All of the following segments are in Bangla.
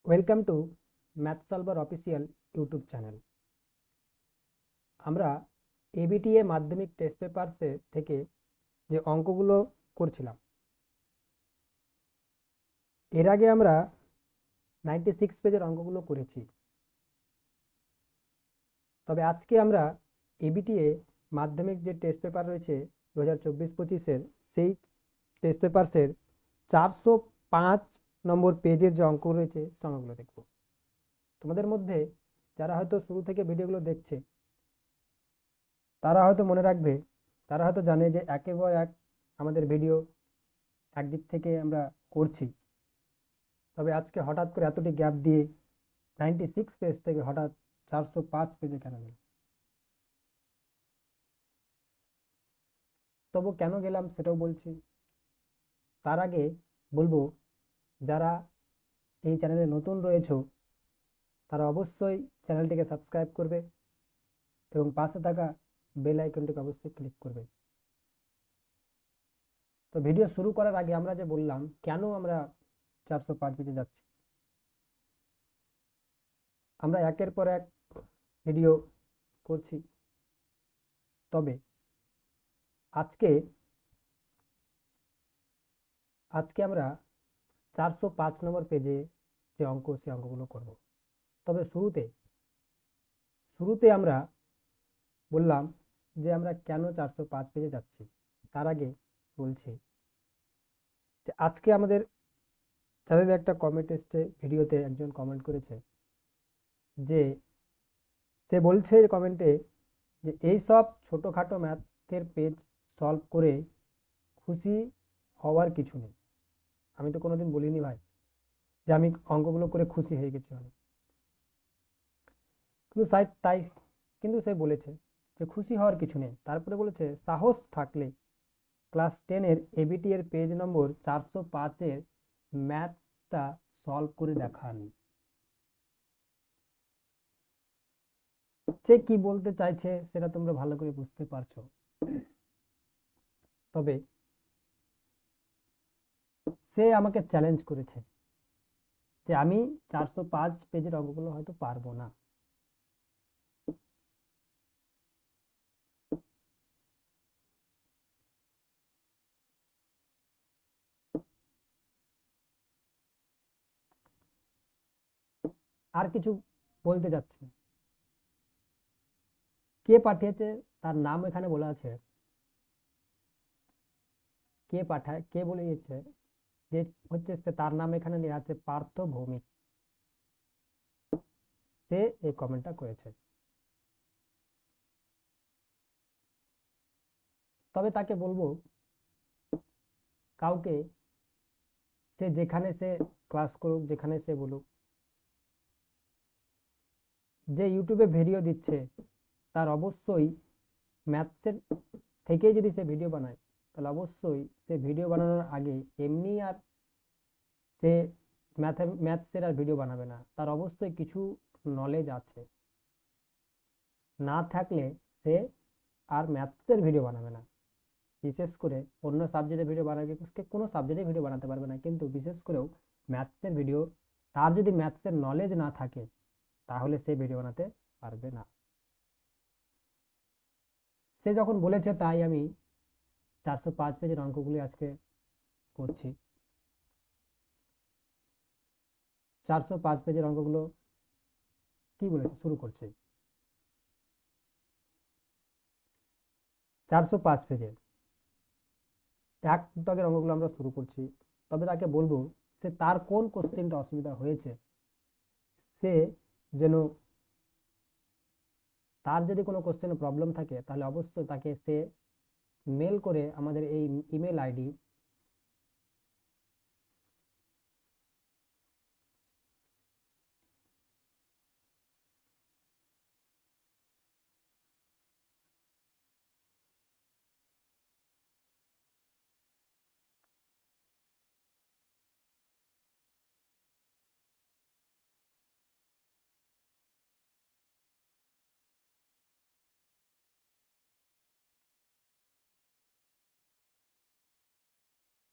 Welcome to math solver official YouTube channel. আমরা এবিটিএ মাধ্যমিক টেস্ট পেপারসে থেকে যে অঙ্কগুলো করছিলাম, এর আগে আমরা 96 পেজের অঙ্কগুলো করেছি। তবে আজকে আমরা এবিটিএ মাধ্যমিক যে টেস্ট পেপার রয়েছে 2024-25-এর, সেই টেস্ট পেপারসের 405 নম্বর পেজের যে অঙ্ক রয়েছে সেই অঙ্কগুলো দেখব। তোমাদের মধ্যে যারা হয়তো শুরু থেকে ভিডিওগুলো দেখছে তারা হয়তো মনে রাখবে, তারা হয়তো জানে যে একের পর এক আমাদের ভিডিও একদিক থেকে আমরা করছি। তবে আজকে হঠাৎ করে এতটি গ্যাপ দিয়ে 96 পেজ থেকে হঠাৎ 405 পেজে কেন গেলাম? তবু কেন গেলাম সেটাও বলছি। তার আগে বলবো, যারা এই চ্যানেলে নতুন রয়েছো তারা অবশ্যই চ্যানেলটিকে সাবস্ক্রাইব করবে এবং পাশে থাকা বেল আইকনটিকে অবশ্যই ক্লিক করবে। তো ভিডিও শুরু করার আগে আমরা যে বললাম কেন আমরা 405 পেজে যাচ্ছি, আমরা একের পর এক ভিডিও করছি। তবে আজকে আজকে আমরা 405 নম্বর পেজে যে অঙ্ক, সে অঙ্কগুলো করব। তবে শুরুতে শুরুতে আমরা বললাম যে আমরা কেন 405 পেজে যাচ্ছি। তার আগে বলছি যে আজকে আমাদের চ্যানেলে একটা কমেন্ট এসছে, ভিডিওতে একজন কমেন্ট করেছে যে সে বলছে কমেন্টে যে এই সব ছোটখাটো ম্যাথের পেজ সলভ করে খুশি হওয়ার কিছু নেই। আমি তো কোনোদিন বলিনি ভাই যে আমি অঙ্কগুলো করে খুশি হয়ে গেছি অনেক, কিন্তু তাই কিন্তু সে বলেছে যে খুশি হওয়ার কিছু নেই। তারপরে বলেছে সাহস থাকলে ক্লাস 10-এর এবিটি এর পেজ নম্বর 405-এর ম্যাথটা সলভ করে দেখান। সে কি বলতে চাইছে সেটা তোমরা ভালো করে বুঝতে পারছো। তবে সে আমাকে চ্যালেঞ্জ করেছে যে আমি 405 পেজের অঙ্কগুলো হয়তো পারবো না। আর কিছু বলতে যাচ্ছি না। কে পাঠিয়েছে তার নাম এখানে বলা আছে। কে পাঠায়, কে বলে দিয়েছে যে হচ্ছে তার নাম এখানে লেখা আছে পার্থ ভৌমিক। সে এই কমেন্টটা করেছে। তবে তাকে বলবো, কাউকে সে যেখানে সে ক্লাস করুক, যেখানে সে বলুক, যে ইউটিউবে ভিডিও দিচ্ছে তার অবশ্যই ম্যাথসের থেকেই যদি সে ভিডিও বানায়, তাহলে অবশ্যই সে ভিডিও বানানোর আগে এমনি আর সে ম্যাথসের আর ভিডিও বানাবে না। তার অবশ্যই কিছু নলেজ আছে, না থাকলে সে আর ম্যাথসের ভিডিও বানাবে না। বিশেষ করে অন্য সাবজেক্টের ভিডিও বানাবে, সে কোনো সাবজেক্টের ভিডিও বানাতে পারবে না, কিন্তু বিশেষ করেও ম্যাথসের ভিডিও, তার যদি ম্যাথসের নলেজ না থাকে তাহলে সে ভিডিও বানাতে পারবে না। সে যখন বলেছে তাই আমি 405 পেজের অঙ্কগুলি আজকে করছি। 405 পেজের অঙ্কগুলো কি বলেছে শুরু করছে। 405 পেজের এক দাগের অঙ্কগুলো আমরা শুরু করছি। তবে তাকে বলবো যে তার কোন কোশ্চেনটা অসুবিধা হয়েছে, সে যেন, তার যদি কোনো কোশ্চেনে প্রবলেম থাকে তাহলে অবশ্যই তাকে সে মেল করে আমাদের এই ইমেল আইডি,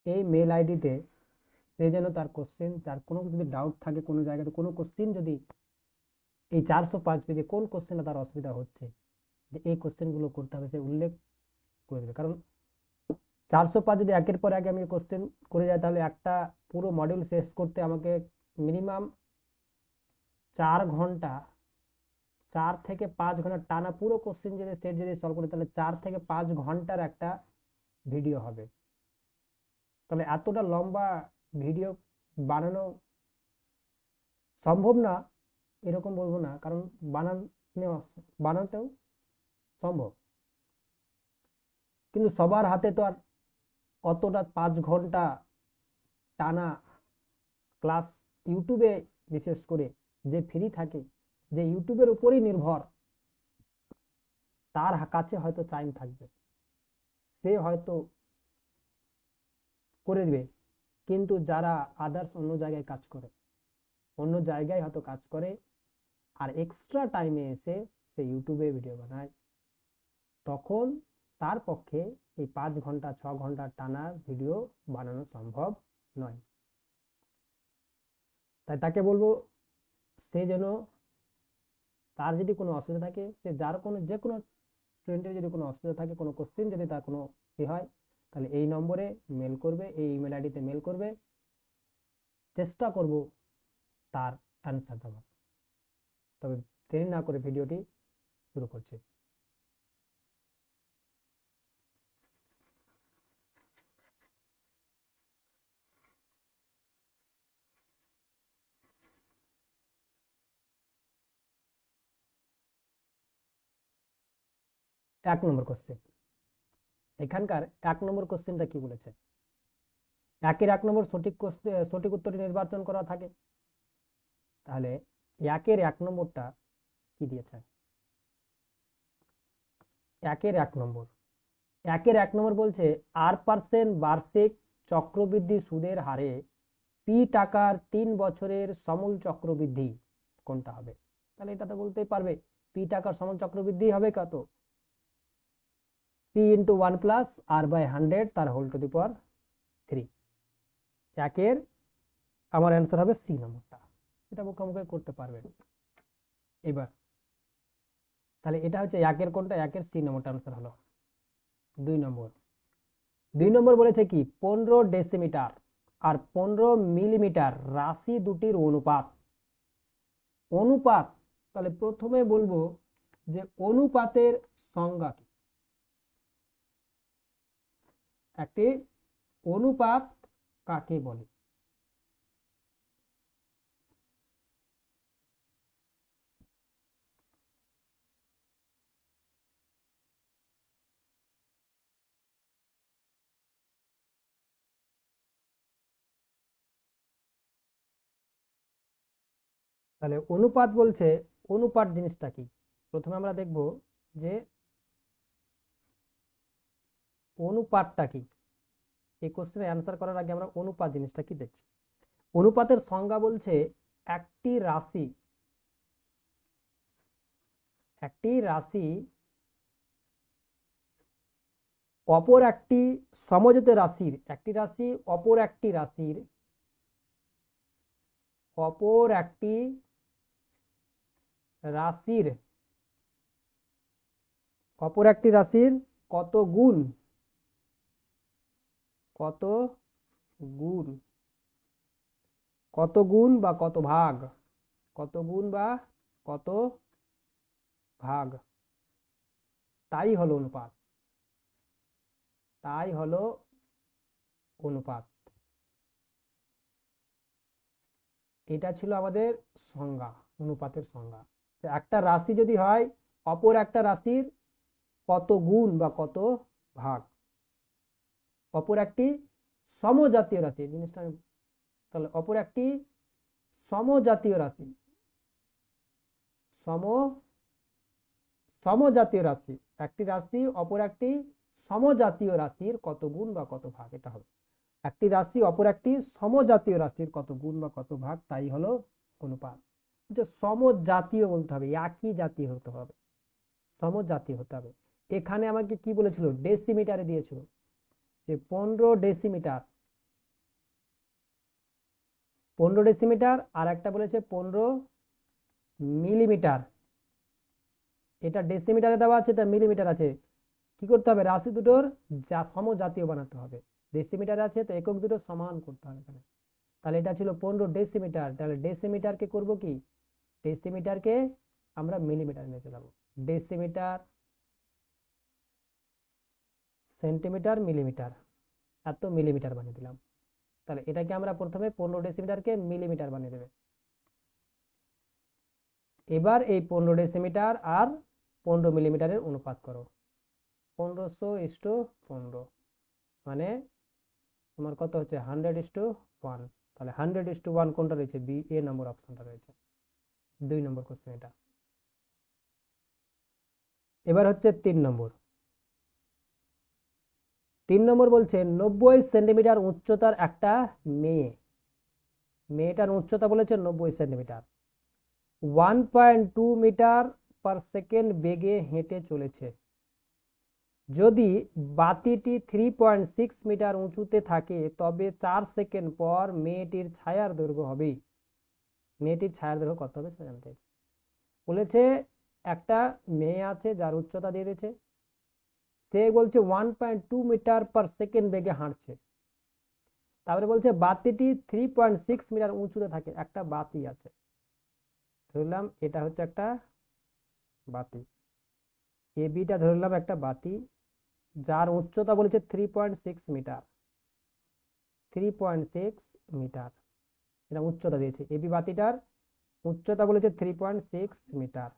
এই মেল আইডিতে সে যেন তার কোশ্চেন, তার কোনো যদি ডাউট থাকে কোনো জায়গাতে, কোনো কোশ্চেন যদি এই 405 পেজে কোন কোশ্চেনটা তার অসুবিধা হচ্ছে, যে এই কোশ্চেন গুলো করতে হবে, সে উল্লেখ করে দেবে। কারণ 405 যদি একের পর এক আমি কোশ্চেন করে যাই, তাহলে একটা পুরো মডিউল শেষ করতে আমাকে মিনিমাম 4 ঘন্টা, 4 থেকে 5 ঘন্টা টানা পুরো কোশ্চেন যদি সেট যদি সলভ করি, তাহলে 4 থেকে 5 ঘন্টার একটা ভিডিও হবে। তাহলে এতটা লম্বা ভিডিও বানানো সম্ভব না এরকম বলবো না, কারণ বানাতেও সম্ভব, কিন্তু সবার হাতে তো আর অতটা 5 ঘন্টা টানা ক্লাস, ইউটিউবে বিশেষ করে যে ফ্রি থাকে, যে ইউটিউবের উপরই নির্ভর, তার কাছে হয়তো টাইম থাকবে, সে হয়তো করে দিবে। কিন্তু যারা আদার্স অন্য জায়গায় কাজ করে, অন্য জায়গায় হয়তো কাজ করে, আর এক্সট্রা টাইমে এসে সে ইউটিউবে ভিডিও বানায়, তখন তার পক্ষে এই 5 ঘন্টা 6 ঘন্টা টানা ভিডিও বানানো সম্ভব নয়। তাই তাকে বলবো, সে যেন, তার যদি কোনো অসুবিধা থাকে, সে যার কোনো যে কোনো স্টুডেন্টের যদি কোনো অসুবিধা থাকে, কোনো কোশ্চেন যদি তার কোনো হয়, তাহলে এই নম্বরে মেল করবে, এই ইমেল আইডিতে মেল করবে, চেষ্টা করব তার অ্যান্সার দেওয়ার। তবে দেরি না করে ভিডিওটি শুরু করছি। এক নম্বর কোশ্চেন, এখানকার 1 নম্বর কোশ্চেনটা কি বলেছে? একের 1 নম্বর সঠিক উত্তরটি নির্বাচন করা থাকে। তাহলে একের 1 নম্বরটা কি দিয়েছে? একের 1 নম্বর, একের 1 নম্বর বলছে R% বার্ষিক চক্রবৃদ্ধি সুদের হারে পি টাকার 3 বছরের সমূল চক্রবৃদ্ধি কোনটা হবে? তাহলে এটা তো বলতেই পারবে, পি টাকার সমূল চক্রবৃদ্ধি হবে কত? P into 1 plus R by 100 তার হোল টু দি পাওয়ার 3। একের আমার অ্যান্সার হবে সি নম্বরটা, এটা মুখোমুখি করতে পারবেন। এবার তাহলে এটা হচ্ছে একের কোনটা, একের সি নম্বরটা অ্যান্সার হলো। 2 নম্বর, 2 নম্বর বলেছে কি 15 ডেসিমিটার আর 15 মিলিমিটার রাশি দুটির অনুপাত। অনুপাত, তাহলে প্রথমে বলবো যে অনুপাতের সংজ্ঞা কি। একটি অনুপাত কাকে বলে? তাহলে অনুপাত বলছে, অনুপাত জিনিসটা কি? প্রথমে আমরা দেখব যে অনুপাতটা কি। এই কোশ্চেনের অ্যান্সার করার আগে আমরা অনুপাত জিনিসটা কি দেখছি। অনুপাতের সংজ্ঞা বলছে একটি রাশি, একটি রাশি অপর একটি সমজাত রাশির, একটি রাশি অপর একটি রাশির, অপর একটি রাশির, অপর একটি রাশির কত গুণ, কত গুণ, কত গুণ বা কত ভাগ, কত গুণ বা কত ভাগ, তাই হলো অনুপাত, তাই হলো অনুপাত। এটা ছিল আমাদের সংজ্ঞা, অনুপাতের সংজ্ঞা। একটা রাশি যদি হয় অপর একটা রাশির কত গুণ বা কত ভাগ, অপর একটি সমজাতীয় রাশি, জিনিসটা তাহলে অপর একটি সমজাতীয় রাশি, সম সমজাতীয় রাশি, একটি রাশি অপর একটি সমজাতীয় রাশির কত গুণ বা কত ভাগ, এটা হবে একটি রাশি অপর একটি সমজাতীয় রাশির কত গুণ বা কত ভাগ, তাই হলো অনুপাত। সমজাতীয় বলতে হবে, একই জাতীয় হতে হবে, সমজাতীয় হতে হবে। এখানে আমাকে কি বলেছিল, ডেসিমিটারে দিয়েছিল যে 15 ডেসিমিটার, 15 ডেসিমিটার, আর একটা বলেছে 15 মিলিমিটার। এটা ডেসিমিটারে দেওয়া আছে, এটা মিলিমিটার আছে। কি করতে হবে, রাশি দুটোর সমজাতীয় বানাতে হবে। ডেসিমিটার আছে তো একক দুটো সমান করতে হবে এখানে। তাহলে এটা ছিল 15 ডেসিমিটার, তাহলে ডেসিমিটারকে করব কি, ডেসিমিটারকে আমরা মিলিমিটার নিয়ে চলে যাবো। ডেসিমিটার, সেন্টিমিটার, মিলিমিটার, এত মিলিমিটার বানিয়ে দিলাম। তাহলে এটাকে আমরা প্রথমে 15 ডেসিমিটারকে মিলিমিটার বানিয়ে দেবে। এবার এই 15 ডেসিমিটার আর 15 মিলিমিটারের অনুপাত করো। 1500:15, মানে তোমার কত হচ্ছে 100:1। তাহলে 100:1 কোনটা রয়েছে, বি এ নম্বর অপশনটা রয়েছে। 2 নম্বর কোশ্চেন এটা। এবার হচ্ছে 3 নম্বর। 3 নম্বর বলছে 90 সেন্টিমিটার উচ্চতার একটা মেয়ে, মেয়েটার উচ্চতা বলেছে 90 সেন্টিমিটার, 1.2 মিটার/সেকেন্ড বেগে হেঁটে চলেছে। যদি বাতিটি 3.6 মিটার উঁচুতে থাকে তবে 4 সেকেন্ড পর মেয়েটির ছায়ার দৈর্ঘ্য হবে। মেয়েটির ছায়ার দৈর্ঘ্য কত হবে সেটা জানতে বলেছে। একটা মেয়ে আছে যার উচ্চতা দিয়ে দিয়েছে, সে বলছে 1.2 মিটার/সেকেন্ড বেগে হাঁটছে। তারপরে বলছে বাতিটি 3.6 মিটার উঁচুতে থাকে, একটা বাতি আছে, ধরলাম এটা হচ্ছে একটা বাতি, এ বিটা ধরলাম একটা বাতি, যার উচ্চতা বলেছে 3.6 মিটার। 3.6 মিটার এটা উচ্চতা দিয়েছে, এবি বাতিটার উচ্চতা বলেছে 3.6 মিটার।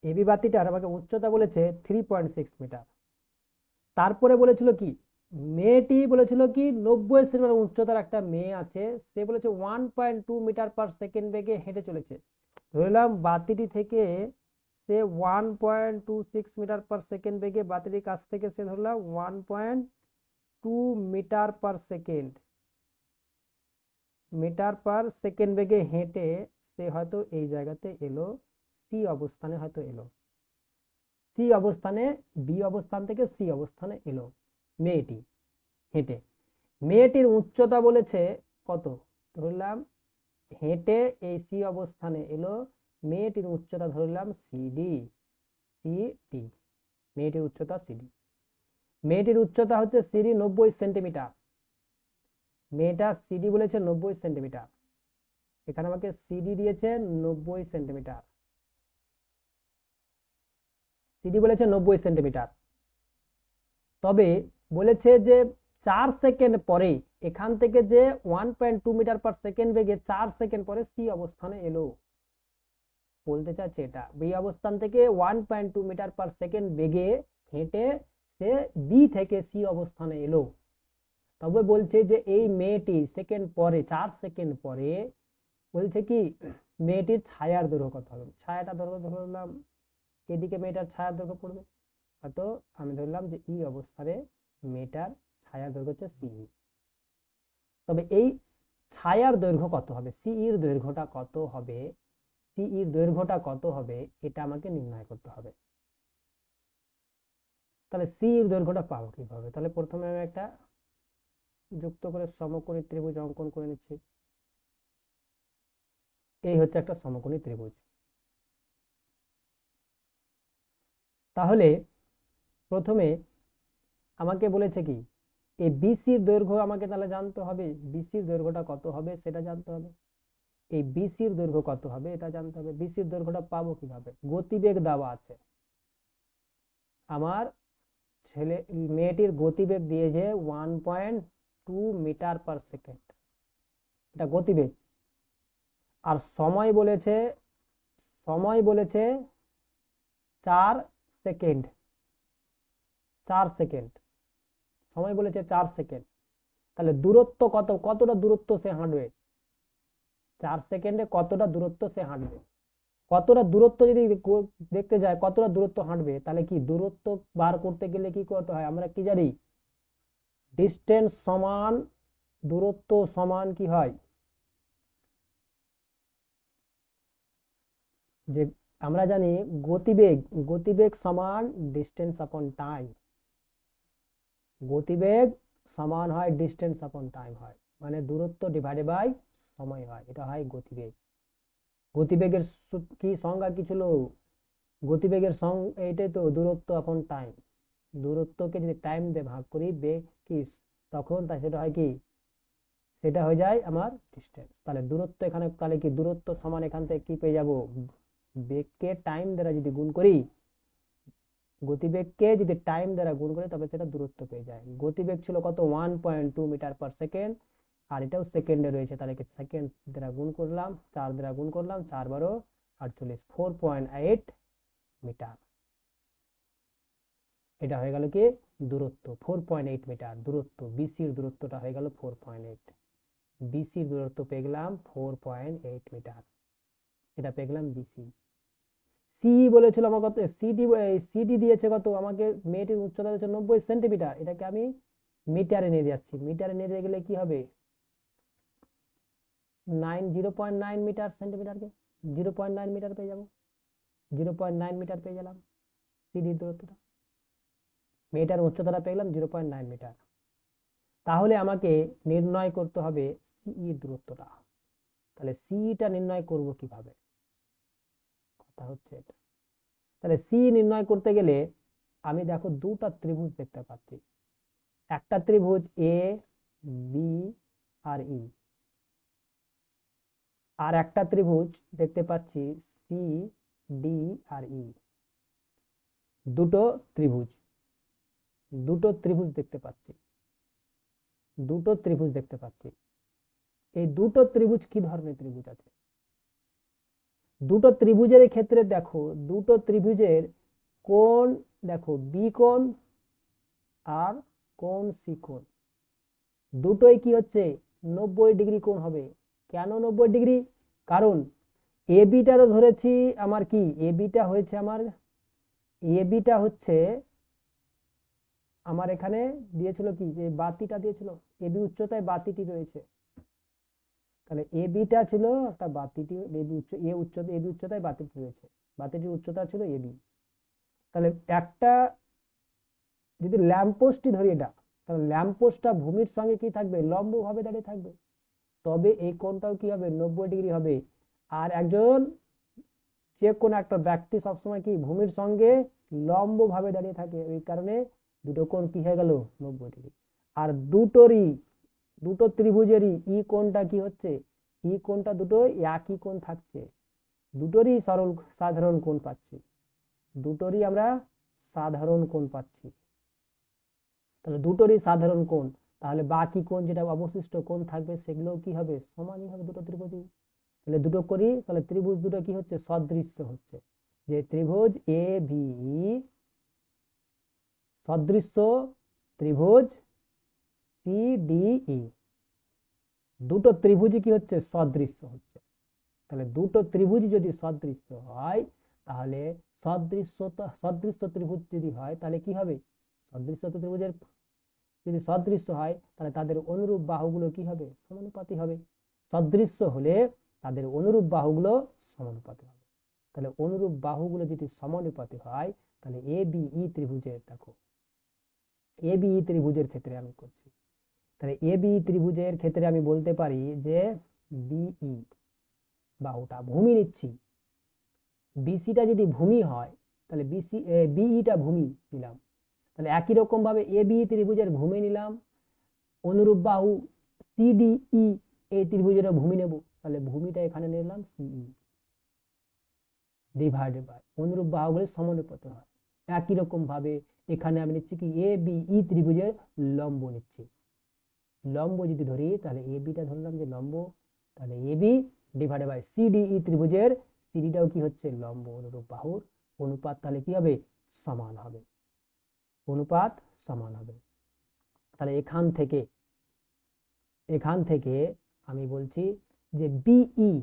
এবি বাতিটার আমাকে উচ্চতা বলেছে 3.6 মিটার। তারপরে বলেছিল কি, মেয়েটি বলেছিল কি 90 সেন্টিমিটার উচ্চতার একটা মেয়ে আছে, সে বলেছে 1.2 মিটার/সেকেন্ড বেগে হেঁটে চলেছে। ধরলাম বাতিটি থেকে সে 1.26 মিটার/সেকেন্ড বেগে বাতিটির কাছ থেকে সে ধরলাম 1.2 মিটার/সেকেন্ড বেগে হেঁটে সে হয়তো এই জায়গাতে এলো, সি অবস্থানে হয়তো এলো, সি অবস্থানে, বি অবস্থান থেকে সি অবস্থানে এলো মেয়েটি হেঁটে। মেয়েটির উচ্চতা বলেছে কত, ধরলাম হেঁটে এই সি অবস্থানে এলো, মেয়েটির উচ্চতা ধরলাম সিডি, সিডি, মেয়েটির উচ্চতা সিডি। মেয়েটির উচ্চতা হচ্ছে সিডি 90 সেন্টিমিটার, মেয়েটা সিডি বলেছে 90 সেন্টিমিটার, এখানে আমাকে সিডি দিয়েছে 90 সেন্টিমিটার, সিডি বলেছে 90 সেন্টিমিটার। তবে বলেছে যে 4 সেকেন্ড পরে এখান থেকে যে 1.2 মিটার/সেকেন্ড বেগে 4 সেকেন্ড পরে সি অবস্থানে এলো, বলতে চাচ্ছে এটা বি অবস্থান থেকে 1.2 মিটার/সেকেন্ড বেগে হেঁটে সে বি থেকে সি অবস্থানে এলো। তবে বলছে যে এই মেয়েটি সেকেন্ড পরে 4 সেকেন্ড পরে বলছে কি মেয়েটির ছায়ার দৈর্ঘ্য কত হবে। ছায়াটা ধরলাম এদিকে মেয়েটার ছায়ার দৈর্ঘ্য পড়বে, হয়তো আমি ধরলাম যে ই অবস্থানে মেয়েটার ছায়ার দৈর্ঘ্য হচ্ছে সি। তবে এই ছায়ার দৈর্ঘ্য কত হবে, সিইর দৈর্ঘ্যটা কত হবে, সিইর দৈর্ঘ্যটা কত হবে এটা আমাকে নির্ণয় করতে হবে। তাহলে সিইর দৈর্ঘ্যটা পাবো কিভাবে, তাহলে প্রথমে আমি একটা যুক্ত করে সমকোণী ত্রিভুজ অঙ্কন করে নিচ্ছি। এই হচ্ছে একটা সমকোণী ত্রিভুজ। তাহলে প্রথমে আমাকে বলেছে কি এই বিসির দৈর্ঘ্য আমাকে তাহলে জানতে হবে, বিসির দৈর্ঘ্যটা কত হবে সেটা জানতে হবে। এই বিসির দৈর্ঘ্য কত হবে এটা জানতে হবে। বিসির দৈর্ঘ্যটা পাবো কিভাবে, গতিবেগ দেওয়া আছে আমার, মেয়েটির গতিবেগ দিয়েছে 1.2 মিটার/সেকেন্ড, এটা গতিবেগ। আর সময় বলেছে, সময় বলেছে 4 সেকেন্ড, 4 সেকেন্ড সময় বলেছে 4 সেকেন্ড। তাহলে দূরত্ব কত, কতটা দূরত্ব সে হাঁটবে, 4 সেকেন্ডে কতটা দূরত্ব সে হাঁটবে, কতটা দূরত্ব যদি দেখতে যায় কতটা দূরত্ব হাঁটবে, তাহলে কি দূরত্ব বার করতে গেলে কি করতে হয়, আমরা কি জানি ডিস্টেন্স সমান দূরত্ব সমান কি হয়, যে আমরা জানি গতিবেগ, গতিবেগ সমান ডিস্টেন্স আপন টাইম। গতিবেগ সমান হয় ডিস্টেন্স আপন টাইম হয়, মানে দূরত্ব ডিভাইডেড বাই সময় হয়, এটা হয় গতিবেগ। গতিবেগের কি সংজ্ঞা কি ছিল? গতিবেগের এইটাই তো, দূরত্ব আপন টাইম। দূরত্বকে যদি টাইম দিয়ে ভাগ করি বেগ কি, তখন সেটা হয় কি, সেটা হয়ে যায় আমার ডিস্টেন্স। তাহলে দূরত্ব এখানে, তাহলে কি দূরত্ব সমান, এখান থেকে কি পেয়ে যাব, বেগকে টাইম দ্বারা যদি গুণ করি, গতিবেগকে যদি টাইম দ্বারা গুণ করি তবে সেটা দূরত্ব পেয়ে যায়। গতিবেগ ছিল কত, 1.2 মিটার পার সেকেন্ড, আর এটাও সেকেন্ডে রয়েছে, তাহলে সেকেন্ড দ্বারা গুণ করলাম, 4 দ্বারা গুণ করলাম, 4 12 48, 4.8 মিটার। এটা হয়ে গেল কি দূরত্ব, 4.8 মিটার দূরত্ব, বিসির দূরত্বটা হয়ে গেল 4.8। বিসির দূরত্ব পেয়ে গেলাম 4.8 মিটার, এটা পেয়ে গেলাম বিসি। সি বলেছিল আমার কত, সিডি দিয়েছে কত আমাকে, মেয়েটির উচ্চতা হচ্ছে 90 সেন্টিমিটার, এটাকে আমি মিটারে নিয়ে যাচ্ছি, মিটারে নিয়ে গেলে কি হবে, 0.9 মিটার সেন্টিমিটারকে 0.9 মিটার পেয়ে যাবো, 0.9 মিটার পেয়ে গেলাম সিডির দূরত্বটা, মেয়েটার উচ্চতাটা পেয়ে গেলাম 0.9 মিটার। তাহলে আমাকে নির্ণয় করতে হবে সিই দূরত্বটা। তাহলে সিটা নির্ণয় করব কিভাবে, কথা হচ্ছে এটা। তাহলে সি নির্ণয় করতে গেলে আমি দেখো দুটা ত্রিভুজ দেখতে পাচ্ছি, একটা ত্রিভুজ এ বি আর ই, আর একটা ত্রিভুজ দেখতে পাচ্ছি সি ডি আর ই। দুটো ত্রিভুজ, দুটো ত্রিভুজ দেখতে পাচ্ছি, দুটো ত্রিভুজ দেখতে পাচ্ছি। এই দুটো ত্রিভুজ কি ধরনের ত্রিভুজ আছে, দুটো ত্রিভুজের ক্ষেত্রে দেখো, দুটো ত্রিভুজের কোণ দেখো, বি কোণ আর কোণ সি কোণ, দুটোই কি হচ্ছে 90 ডিগ্রি কোণ হবে। কেন 90 ডিগ্রি? কারণ এ বিটা তো ধরেছি আমার কি, এ বিটা হয়েছে আমার, এ বিটা হচ্ছে আমার এখানে দিয়েছিল কি, যে বাতিটা দিয়েছিল, এ বি উচ্চতায় বাতিটি রয়েছে, তাহলে এ বিটা ছিল একটা বাতিটি, এ বি উচ্চ, এ উচ্চতা, এ বি উচ্চতায় বাতিটি রয়েছে, বাতিটির উচ্চতা ছিল এ বি। তাহলে একটা যদি ল্যাম্পপোস্টই ধরি এটা, তাহলে ল্যাম্পপোস্টটা ভূমির সঙ্গে কি থাকবে, লম্ব ভাবে দাঁড়িয়ে থাকবে, তবে এই কোণটাও কি হবে 90 ডিগ্রি হবে। আর একজন, যে কোনো একটা ব্যক্তি সবসময় কি ভূমির সঙ্গে লম্ব ভাবে দাঁড়িয়ে থাকে, এই কারণে দুটো কোণ কি হয়ে গেল 90 ডিগ্রি। আর দুটোরই, দুটো ত্রিভুজেরই ই কোণটা কি হচ্ছে, ই কোণটা দুটো একই কোণ থাকছে, দুটোরই সরল সাধারণ কোণ পাচ্ছি, দুটোরই আমরা সাধারণ কোণ পাচ্ছি। তাহলে দুটোরই সাধারণ কোণ, তাহলে বাকি কোণ যেটা অবশিষ্ট কোণ থাকবে সেগুলো কি হবে, সমানই হবে দুটো ত্রিভুজই। তাহলে দুটো করি, তাহলে ত্রিভুজ দুটো কি হচ্ছে, সদৃশ্য হচ্ছে, যে ত্রিভুজ এ বি সদৃশ্য ত্রিভুজ সি ডি ই, দুটো ত্রিভুজই কি হচ্ছে, সদৃশ্য হচ্ছে। তাহলে দুটো ত্রিভুজই যদি সদৃশ্য হয়, তাহলে সদৃশ্য ত্রিভুজ যদি হয় তাহলে কি হবে, সদৃশ্য ত্রিভুজের যদি সদৃশ্য হয় তাহলে তাদের অনুরূপ বাহুগুলো কি হবে, সমানুপাতি হবে। সদৃশ্য হলে তাদের অনুরূপ বাহুগুলো সমানুপাতি হবে। তাহলে অনুরূপ বাহুগুলো যদি সমানুপাতি হয়, তাহলে এ বি ই ত্রিভুজের, দেখো এ বি ই ত্রিভুজের ক্ষেত্রে আমি করছি, তাহলে এ বি ত্রিভুজের ক্ষেত্রে আমি বলতে পারি যে বিই বাহুটা ভূমি নিচ্ছি, বিসিটা যদি ভূমি হয় তাহলে বিইটা ভূমি নিলাম, তাহলে একই রকম ভাবে এ বি ত্রিভুজের ভূমি নিলাম, অনুরূপ বাহু সিডিই এই ত্রিভুজের ভূমি নেব, তাহলে ভূমিটা এখানে নিলাম সিই, ডিভাইডেড বাই অনুরূপ বাহুগুলো সমানুপাতি হয়। একই রকম ভাবে এখানে আমি নিচ্ছি কি, এ বি ই ত্রিভুজের লম্ব নিচ্ছি, লম্ব যদি ধরি তাহলে এ বিটা ধরলাম যে লম্ব, তাহলে A B divided by CDE ত্রিভুজের, সিডিটাও কি হচ্ছে লম্ব, অনুরূপ বাহুর অনুপাত তাহলে কি হবে, সমান হবে, অনুপাত সমান হবে। তাহলে এখান থেকে আমি বলছি যে বিই,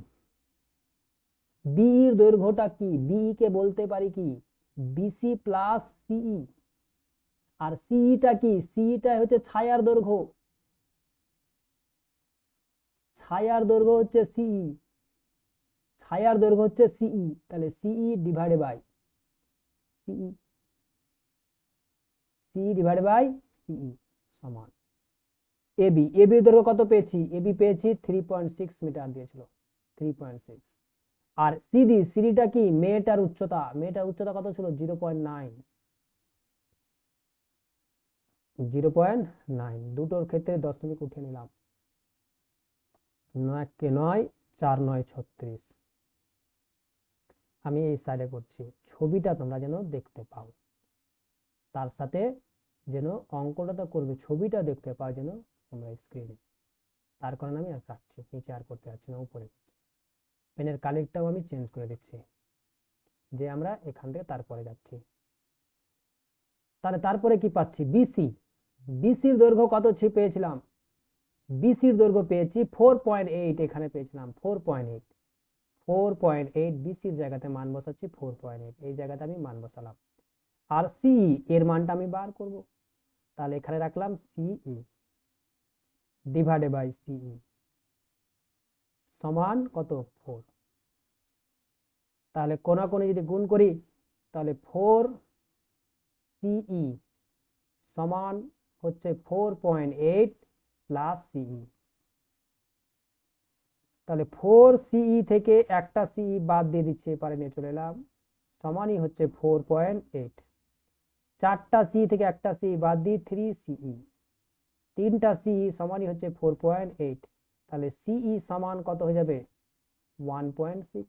বিইর দৈর্ঘ্যটা কি, বিই কে বলতে পারি কি বিসি প্লাস সিই, আর সিইটা কি, সিইটা হচ্ছে ছায়ার দৈর্ঘ্য, ছায়ার দৈর্ঘ্য হচ্ছে সিই, ছায়ার দৈর্ঘ্য হচ্ছে সিই, তাহলে সিই ডিভাইডেড বাই সিই, সিই ডিভাইডেড বাই সিই, সমান এবি, এবি দৈর্ঘ্য কত পেয়েছি? এবি পেয়েছি 3.6 মিটার দিয়েছিল, 3.6। আর সিডি, সিডিটা কি? মেয়েটার উচ্চতা, মেয়েটার উচ্চতা কত ছিল? 0.9, 0.9। দুটোর ক্ষেত্রে দশমিক উঠে নিলাম। 9 কে 9, 4 9 36। আমি এই সাইডে করছি, ছবিটা তোমরা যেন দেখতে পাও, তার সাথে যেন অঙ্কটা তো করবে, ছবিটা দেখতে পাও যেন তোমরা স্ক্রিনে। তার কারণে আমি আর কাটছি, নিচে আর করতে যাচ্ছি না, উপরে। পেনের কালিরটাও আমি চেঞ্জ করে দিচ্ছি, যে আমরা এখান থেকে তারপরে যাচ্ছি। তাহলে তারপরে কি পাচ্ছি? বিসি, বিসির দৈর্ঘ্য কত পেয়েছিলাম? বিসির দৈর্ঘ্য পেয়েছি 4.8, এখানে পেয়েছিলাম 4.8, 4.8। বিসির জায়গাতে মান বসাচ্ছি 4.8, এই জায়গাতে আমি মান বসালাম। আর সিই এর মানটা আমি বার করব, তাহলে এখানে রাখলাম সিই ডিভাইডেড বাই সিই সমান কত? 4। তাহলে কোনাকুনি যদি গুণ করি, তাহলে 4 সিই সমান হচ্ছে 4.8 প্লাস সিই। তাহলে 4 সিই থেকে একটা সিই বাদ দিয়ে দিচ্ছি, এপারে নিয়ে চলে এলাম, সমানই হচ্ছে 4.8। 4টা সিই থেকে একটা সিই বাদ দিই, 3 সিই। 3টা সিই সমানই হচ্ছে 4.8। তাহলে সিই সমান কত হয়ে যাবে? 1.6।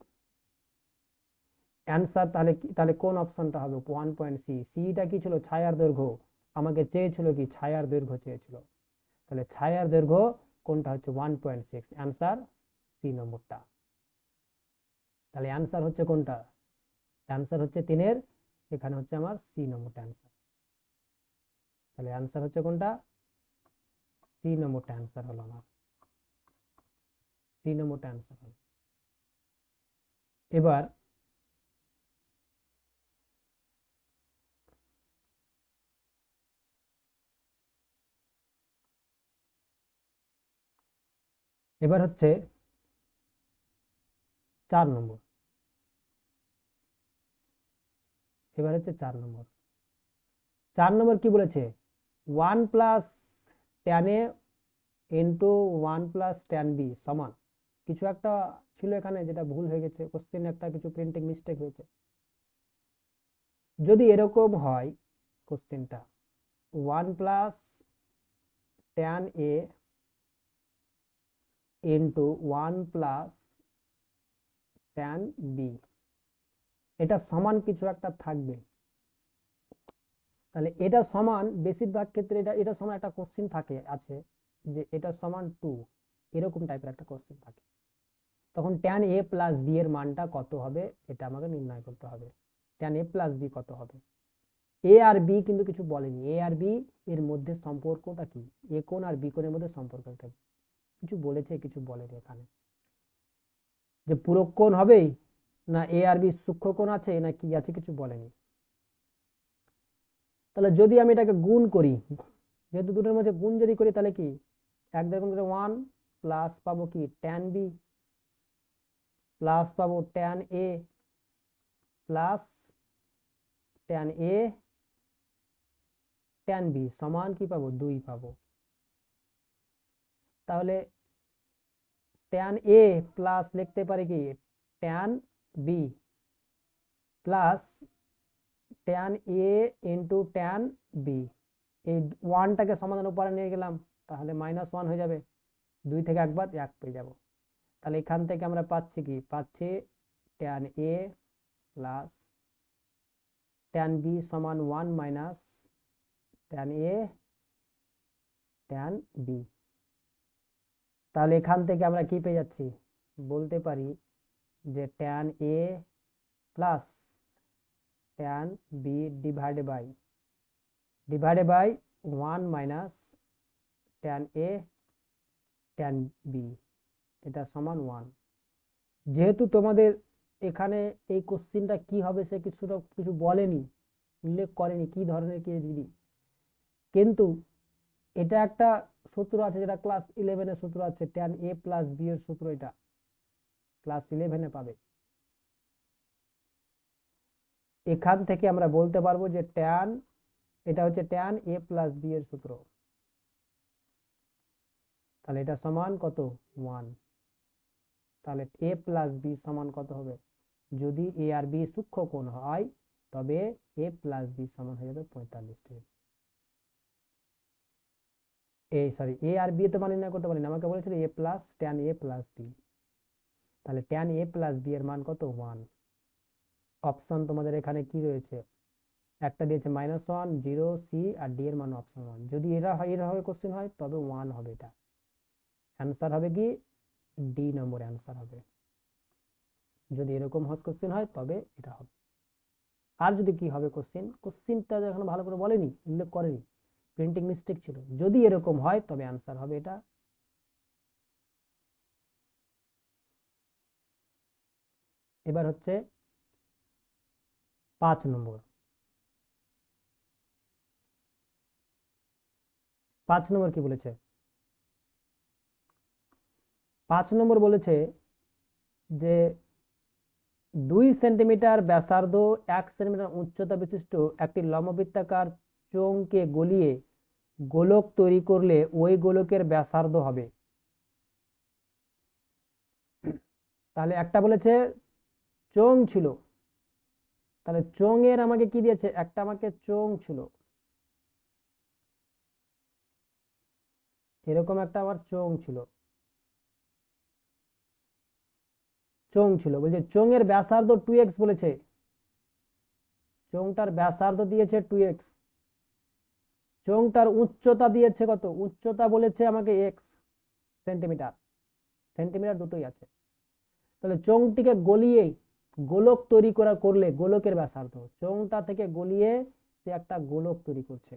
অ্যান্সার তাহলে তাহলে কোন অপশনটা হবে? 1.6। সিইটা কি ছিল? ছায়ার দৈর্ঘ্য। আমাকে চেয়েছিল কি? ছায়ার দৈর্ঘ্য চেয়েছিল। তাহলে ছায়ার দৈর্ঘ্য কোনটা হচ্ছে? 1.6। অ্যান্সার সি নম্বরটা। তাহলে অ্যান্সার হচ্ছে কোনটা? অ্যান্সার হচ্ছে 3-এর, এখানে হচ্ছে আমার সি নম্বরটা অ্যান্সার। তাহলে অ্যান্সার হচ্ছে কোনটা? সি নম্বরটা অ্যান্সার হলো আমার, সি নম্বরটা অ্যান্সার হলো। এবার এবার হচ্ছে 4 নম্বর। এবার হচ্ছে 4 নম্বর। 4 নম্বর কি বলেছে? 1 plus tan A into 1 plus tan B সমান কিছু একটা ছিল এখানে, যেটা ভুল হয়ে গেছে, কোশ্চেন একটা কিছু প্রিন্টিং মিস্টেক হয়েছে। যদি এরকম হয় কোশ্চেনটা, 1 plus tan A into 1 plus tan B, এটা সমান কিছু একটা থাকবে। তাহলে এটা সমান, বেশিরভাগ ক্ষেত্রে এটা এটা সমান একটা কোশ্চেন থাকে আছে, যে এটা সমান 2, এরকম টাইপের একটা কোশ্চেন থাকে। তখন ট্যান এ প্লাস বি এর মানটা কত হবে এটা আমাকে নির্ণয় করতে হবে। ট্যান এ প্লাস বি কত হবে? এ আর বি কিন্তু কিছু বলেনি, এ আর বি এর মধ্যে সম্পর্কটা কি, এ কোণ আর বি কোণের মধ্যে সম্পর্কটা কি, কিছু বলেছে কিছু বলেনি এখানে। যে পূরক কোণ হবেই, না এ আর বি সূক্ষ্ম কোণ আছে, না কি আছে, কিছু বলেনি। তাহলে যদি আমি এটাকে গুণ করি, যেহেতু দুটোর মধ্যে গুণ যদি করি, তাহলে কি 1 দ্বারা গুণ করে 1 প্লাস পাবো কি ট্যান বি, প্লাস পাবো tan A, plus tan A tan B সমান কি পাবো? 2 পাবো। তাহলে ট্যান এ প্লাস লিখতে পারি কি tan B plus tan A into tan B. এই 1টাকে সমাধান উপরে নিয়ে গেলাম, তাহলে -1 হয়ে যাবে, 2 থেকে একবার 1 পেয়ে যাব। তাহলে এখান থেকে আমরা পাচ্ছি কি? পাচ্ছি tan A plus tan B সমান 1 minus tan A tan B. তাহলে এখান থেকে আমরা কি পেয়ে যাচ্ছি? বলতে পারি যে tan A plus tan B divided by 1 minus tan A tan B, এটা সমান 1। যেহেতু তোমাদের এখানে এই কোশ্চিনটা কি হবে সে কিছু বলেনি, উল্লেখ করেনি কি ধরনের কি দিবি, কিন্তু এটা একটা সূত্র আছে, যেটা ক্লাস 11-এর সূত্র আছে, ট্যান এ প্লাস বি এর সূত্র, এটা ক্লাস 11-এ পাবে। এখান থেকে আমরা বলতে পারবো যে ট্যান, এটা হচ্ছে ট্যান এ প্লাস বি এর সূত্র, তাহলে এটা সমান কত 1। তাহলে a প্লাস বি সমান কত হবে? যদি a আর b সূক্ষ্ম কোণ হয় তবে a প্লাস বি সমান হয়ে যাবে 45 ডিগ্রি। a আর b তো মানে নির্ণয় করতে পারি না, আমাকে বলেছিল a plus tan a plus b। তাহলে tan a প্লাস b এর মান কত 1। অপশন তোমাদের এখানে কি রয়েছে? একটা দিয়েছে -1, 0, সি আর ডি এর মান অপশন 1। যদি এরভাবে কোশ্চেন হয় তবে 1 হবে। এটা অ্যান্সার হবে কি ডি নম্বর অ্যান্সার হবে। যদি এরকম কোশ্চেন হয় তবে এটা হবে। আর যদি কি হবে কোশ্চেনটা এখন ভালো করে বলেনি, উল্লেখ করেনি, প্রিন্টিং মিস্টেক ছিল। যদি এরকম হয় তবে অ্যান্সার হবে এটা। এবার হচ্ছে 5 নম্বর। 5 নম্বর কি বলেছে? 5 নম্বর বলেছে যে 2 সেন্টিমিটার ব্যাসার্ধ 1 সেন্টিমিটার উচ্চতা বিশিষ্ট একটি লম্ববৃত্তাকার চোঙকে গলিয়ে গোলক তৈরি করলে ওই গোলকের ব্যাসার্ধ হবে। তাহলে একটা বলেছে চোঙ ছিল, তাহলে চোঙের আমাকে কি দিয়েছে? একটা আমাকে চোঙ ছিল, এরকম একটা আমার চোঙ ছিল, বলছে চোঙের ব্যাসার্ধ 2x বলেছে। চোঙটার ব্যাসার্ধ দিয়েছে 2x। চোঙটার উচ্চতা দিয়েছে কত? উচ্চতা বলেছে আমাকে x সেন্টিমিটার, সেন্টিমিটার দুটোই আছে। তাহলে চোঙটিকে গলিয়ে গোলক তৈরি করলে গোলকের ব্যাসার্ধ, চোঙটা থেকে গলিয়ে সে একটা গোলক তৈরি করছে।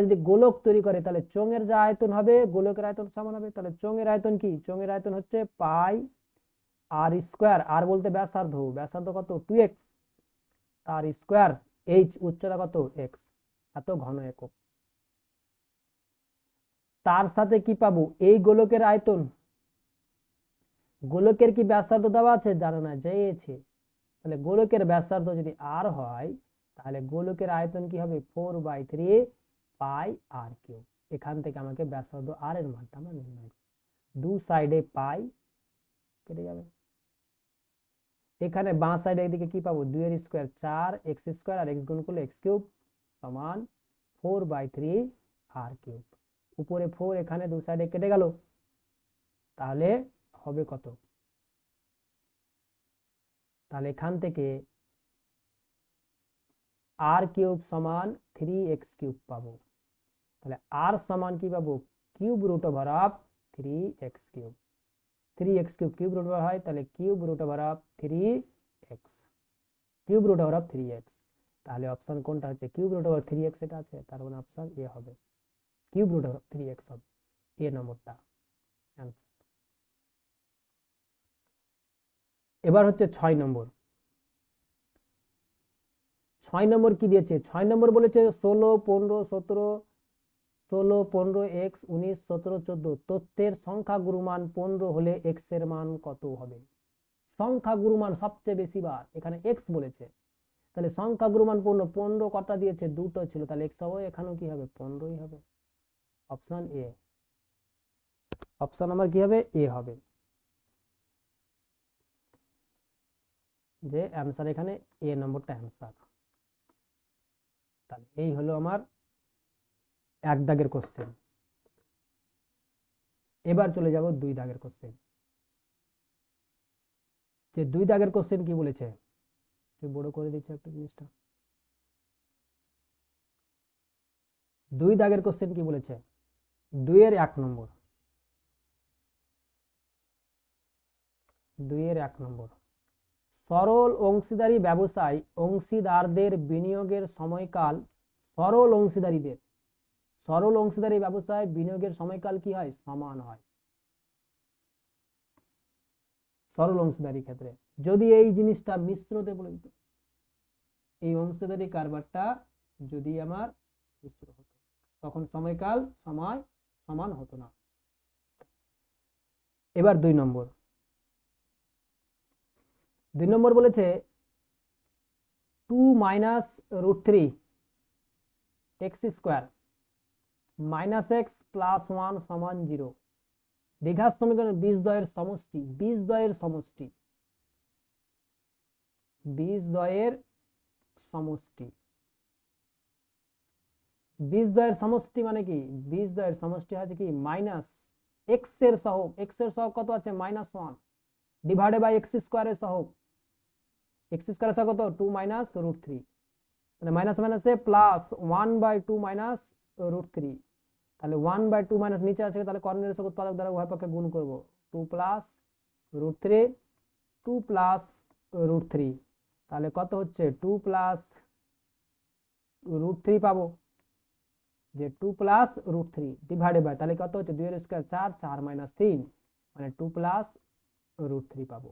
যদি গোলক তৈরি করে তাহলে চোঙের যে আয়তন হবে গোলকের আয়তন সমান হবে। তাহলে চোঙের আয়তন কি? চোঙের আয়তন হচ্ছে পাই আর স্কোয়ার, আর বলতে ব্যাসার্ধ, ব্যাসার্ধ কত 2x, তার স্কোয়ার, এইচ উচ্চতা কত x, এত ঘন একক। তার সাথে কি পাবো? এই গোলকের আয়তন, গোলকের কি ব্যাসার্ধ দেওয়া আছে? জানা না, জেয়েছে। তাহলে গোলকের ব্যাসার্ধ যদি আর হয় তাহলে গোলকের আয়তন কি হবে? 4/3 পাই আর কিউব। এখান থেকে আমাকে ব্যাসার্ধ আর এর মানটা আমরা নির্ণয় করব। দু সাইডে পাই কেটে যাবে। এখানে বাঁ সাইডে এদিকে কি পাবো? 2 এর স্কোয়ার 4, এক্স স্কোয়ার আর এক্স গুণ করলে এক্স কিউব সমান 4/3 আর কিউব। উপরে 4, এখানে দু সাইডে কেটে গেল, তাহলে হবে কত? তাহলে এখান থেকে আর কিউব সমান 3x কিউব পাবো। তাহলে আর সমান কি পাবো? Cube root over of 3x cube. 3x cube cube root over হয়, তাহলে cube root over of 3x, cube root over of 3x। তাহলে অপশন কোনটা হচ্ছে? কিউব রুট ওভার 3x এটা আছে, তার মানে অপশন এ হবে, কিউব রুট ওভার 3x হবে এ নম্বরটা অ্যান্সার। এবার হচ্ছে 6 নম্বর। 6 নম্বর কি দিয়েছে? 6 নম্বর বলেছে 16, 15, 17, 16, 15, x, 19, 17, 14 তথ্যের সংখ্যা গুরুমান 15 হলে x এর মান কত হবে? সংখ্যা গুরুমান সবচেয়ে বেশি বার এখানে x বলেছে, তাহলে সংখ্যা গুরুমান 15, 15 কটা দিয়েছে? দুটো ছিল, তাহলে x হবে, এখানেও কি হবে? 15ই হবে। অপশন এ, অপশন নাম্বার কি হবে? এ হবে, যে অ্যান্সার এখানে এ নম্বরটা অ্যান্সার। তাহলে এই হলো আমার 1 দাগের কোশ্চেন। এবার চলে যাব 2 দাগের কোশ্চেন। যে 2 দাগের কোশ্চেন কি বলেছে? বড় করে দিচ্ছে একটা জিনিসটা। 2 দাগের কোশ্চেন কি বলেছে? 2 এর 1 নম্বর, 2 এর 1 নম্বর, সরল অংশীদারি ব্যবসায় অংশীদারদের বিনিয়োগের সময়কাল, সরল অংশীদারি ব্যবসায় বিনিয়োগের সময়কাল কি হয়? সমান হয় সরল অংশীদারি ক্ষেত্রে। যদি এই জিনিসটা মিশ্রতে বলে দিত, এই অংশীদারি কারবারটা যদি আমার মিশ্র হতো তখন সময়কাল সমান হতো না। এবার 2 নম্বর, 2 নম্বর বলেছে 2 minus √3 x square minus x plus 1 সমান 0। দ্বিঘাত সমীকরণের বীজদ্বয়ের সমষ্টি, বীজদ্বয়ের সমষ্টি, বীজদ্বয়ের সমষ্টি, বীজদ্বয়ের সমষ্টি মানে কি? বীজদ্বয়ের সমষ্টি হচ্ছে কি মাইনাস এক্স এর সহগ, এক্স এর সহগ কত আছে? -1 ডিভাইডেড বাই এক্স স্কয়ারের সহগ, এক্স স্কয়ারের সহগ কত? 2 মাইনাস √3, মানে মাইনাস মাইনাসে প্লাস 1/2 মাইনাস √3, তাহলে 1/2 মাইনাস নিচে আছে, তাহলে কর্ণের সহগ উৎপাদক দ্বারা উভয় পক্ষে গুণ করব, 2 প্লাস √3, 2 প্লাস √3, তাহলে কত হচ্ছে? 2 প্লাস √3 পাবো, যে 2 প্লাস √3 ডিভাইডেড বাই, তাহলে কত হচ্ছে? 2 এর স্কয়ার 4, 4 মাইনাস 3, মানে 2 প্লাস √3 পাবো।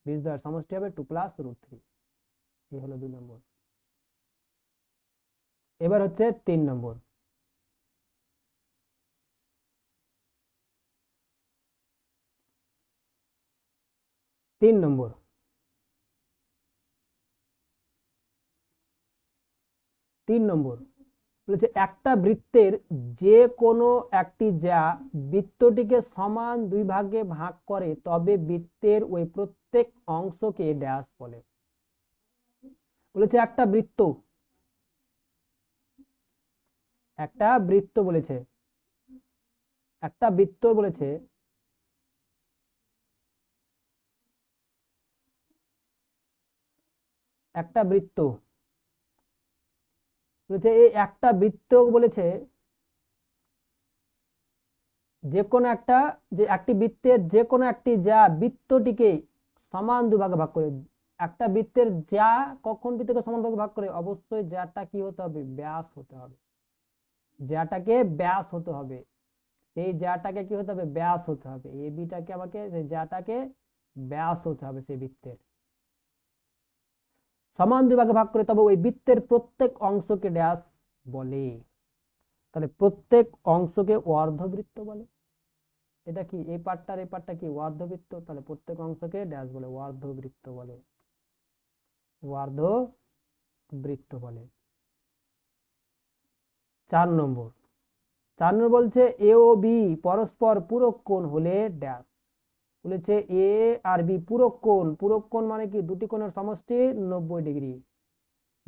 বীজদ্বয়ের সমষ্টি হবে 2 প্লাস √3। এই হলো 2 নম্বর। এবার হচ্ছে 3 নম্বর। তিন নম্বর বলেছে একটা বৃত্তের যে কোনো একটি জ্যা বৃত্তটিকে সমান দুই ভাগে ভাগ করে তবে বৃত্তের ওই প্রত্যেক অংশকে ড্যাশ বলে। বলেছে একটা বৃত্ত, একটা বৃত্ত বলেছে, একটা বৃত্ত বলেছে, একটা বৃত্ত বলেছে, এই একটা বৃত্ত বলেছে যে কোনো একটা, যে একটি বৃত্তের যে কোনো একটি জ্যা বৃত্তটিকে সমান দুই ভাগে ভাগ করে। একটা বৃত্তের জ্যা কখন বৃত্তকে সমান ভাগে ভাগ করে? অবশ্যই জ্যাটা কি হতে হবে? ব্যাস হতে হবে, জ্যাটাকে ব্যাস হতে হবে, সেই জ্যাটাকে কি হতে হবে? ব্যাস হতে হবে, এই বিটাকে আমাকে, সেই জ্যাটাকে ব্যাস হতে হবে সেই বৃত্তের, সমান দুই ভাগে ভাগ করে তবে ওই বৃত্তের প্রত্যেক অংশকে ড্যাশ বলে। তাহলে প্রত্যেক অংশকে অর্ধবৃত্ত বলে। এটা কি? এই পার্টটার এই পার্টটা কি? অর্ধবৃত্ত, তাহলে প্রত্যেক অংশকে ড্যাশ বলে? অর্ধবৃত্ত বলে, অর্ধবৃত্ত বলে। 4 নম্বর বলছে এ ও বি পরস্পর পূরক কোণ হলে ড্যাশ। বলেছে এ আর বি পূরক কোণ, পূরক কোণ মানে কি? দুটি কোণের সমষ্টি 90 ডিগ্রি,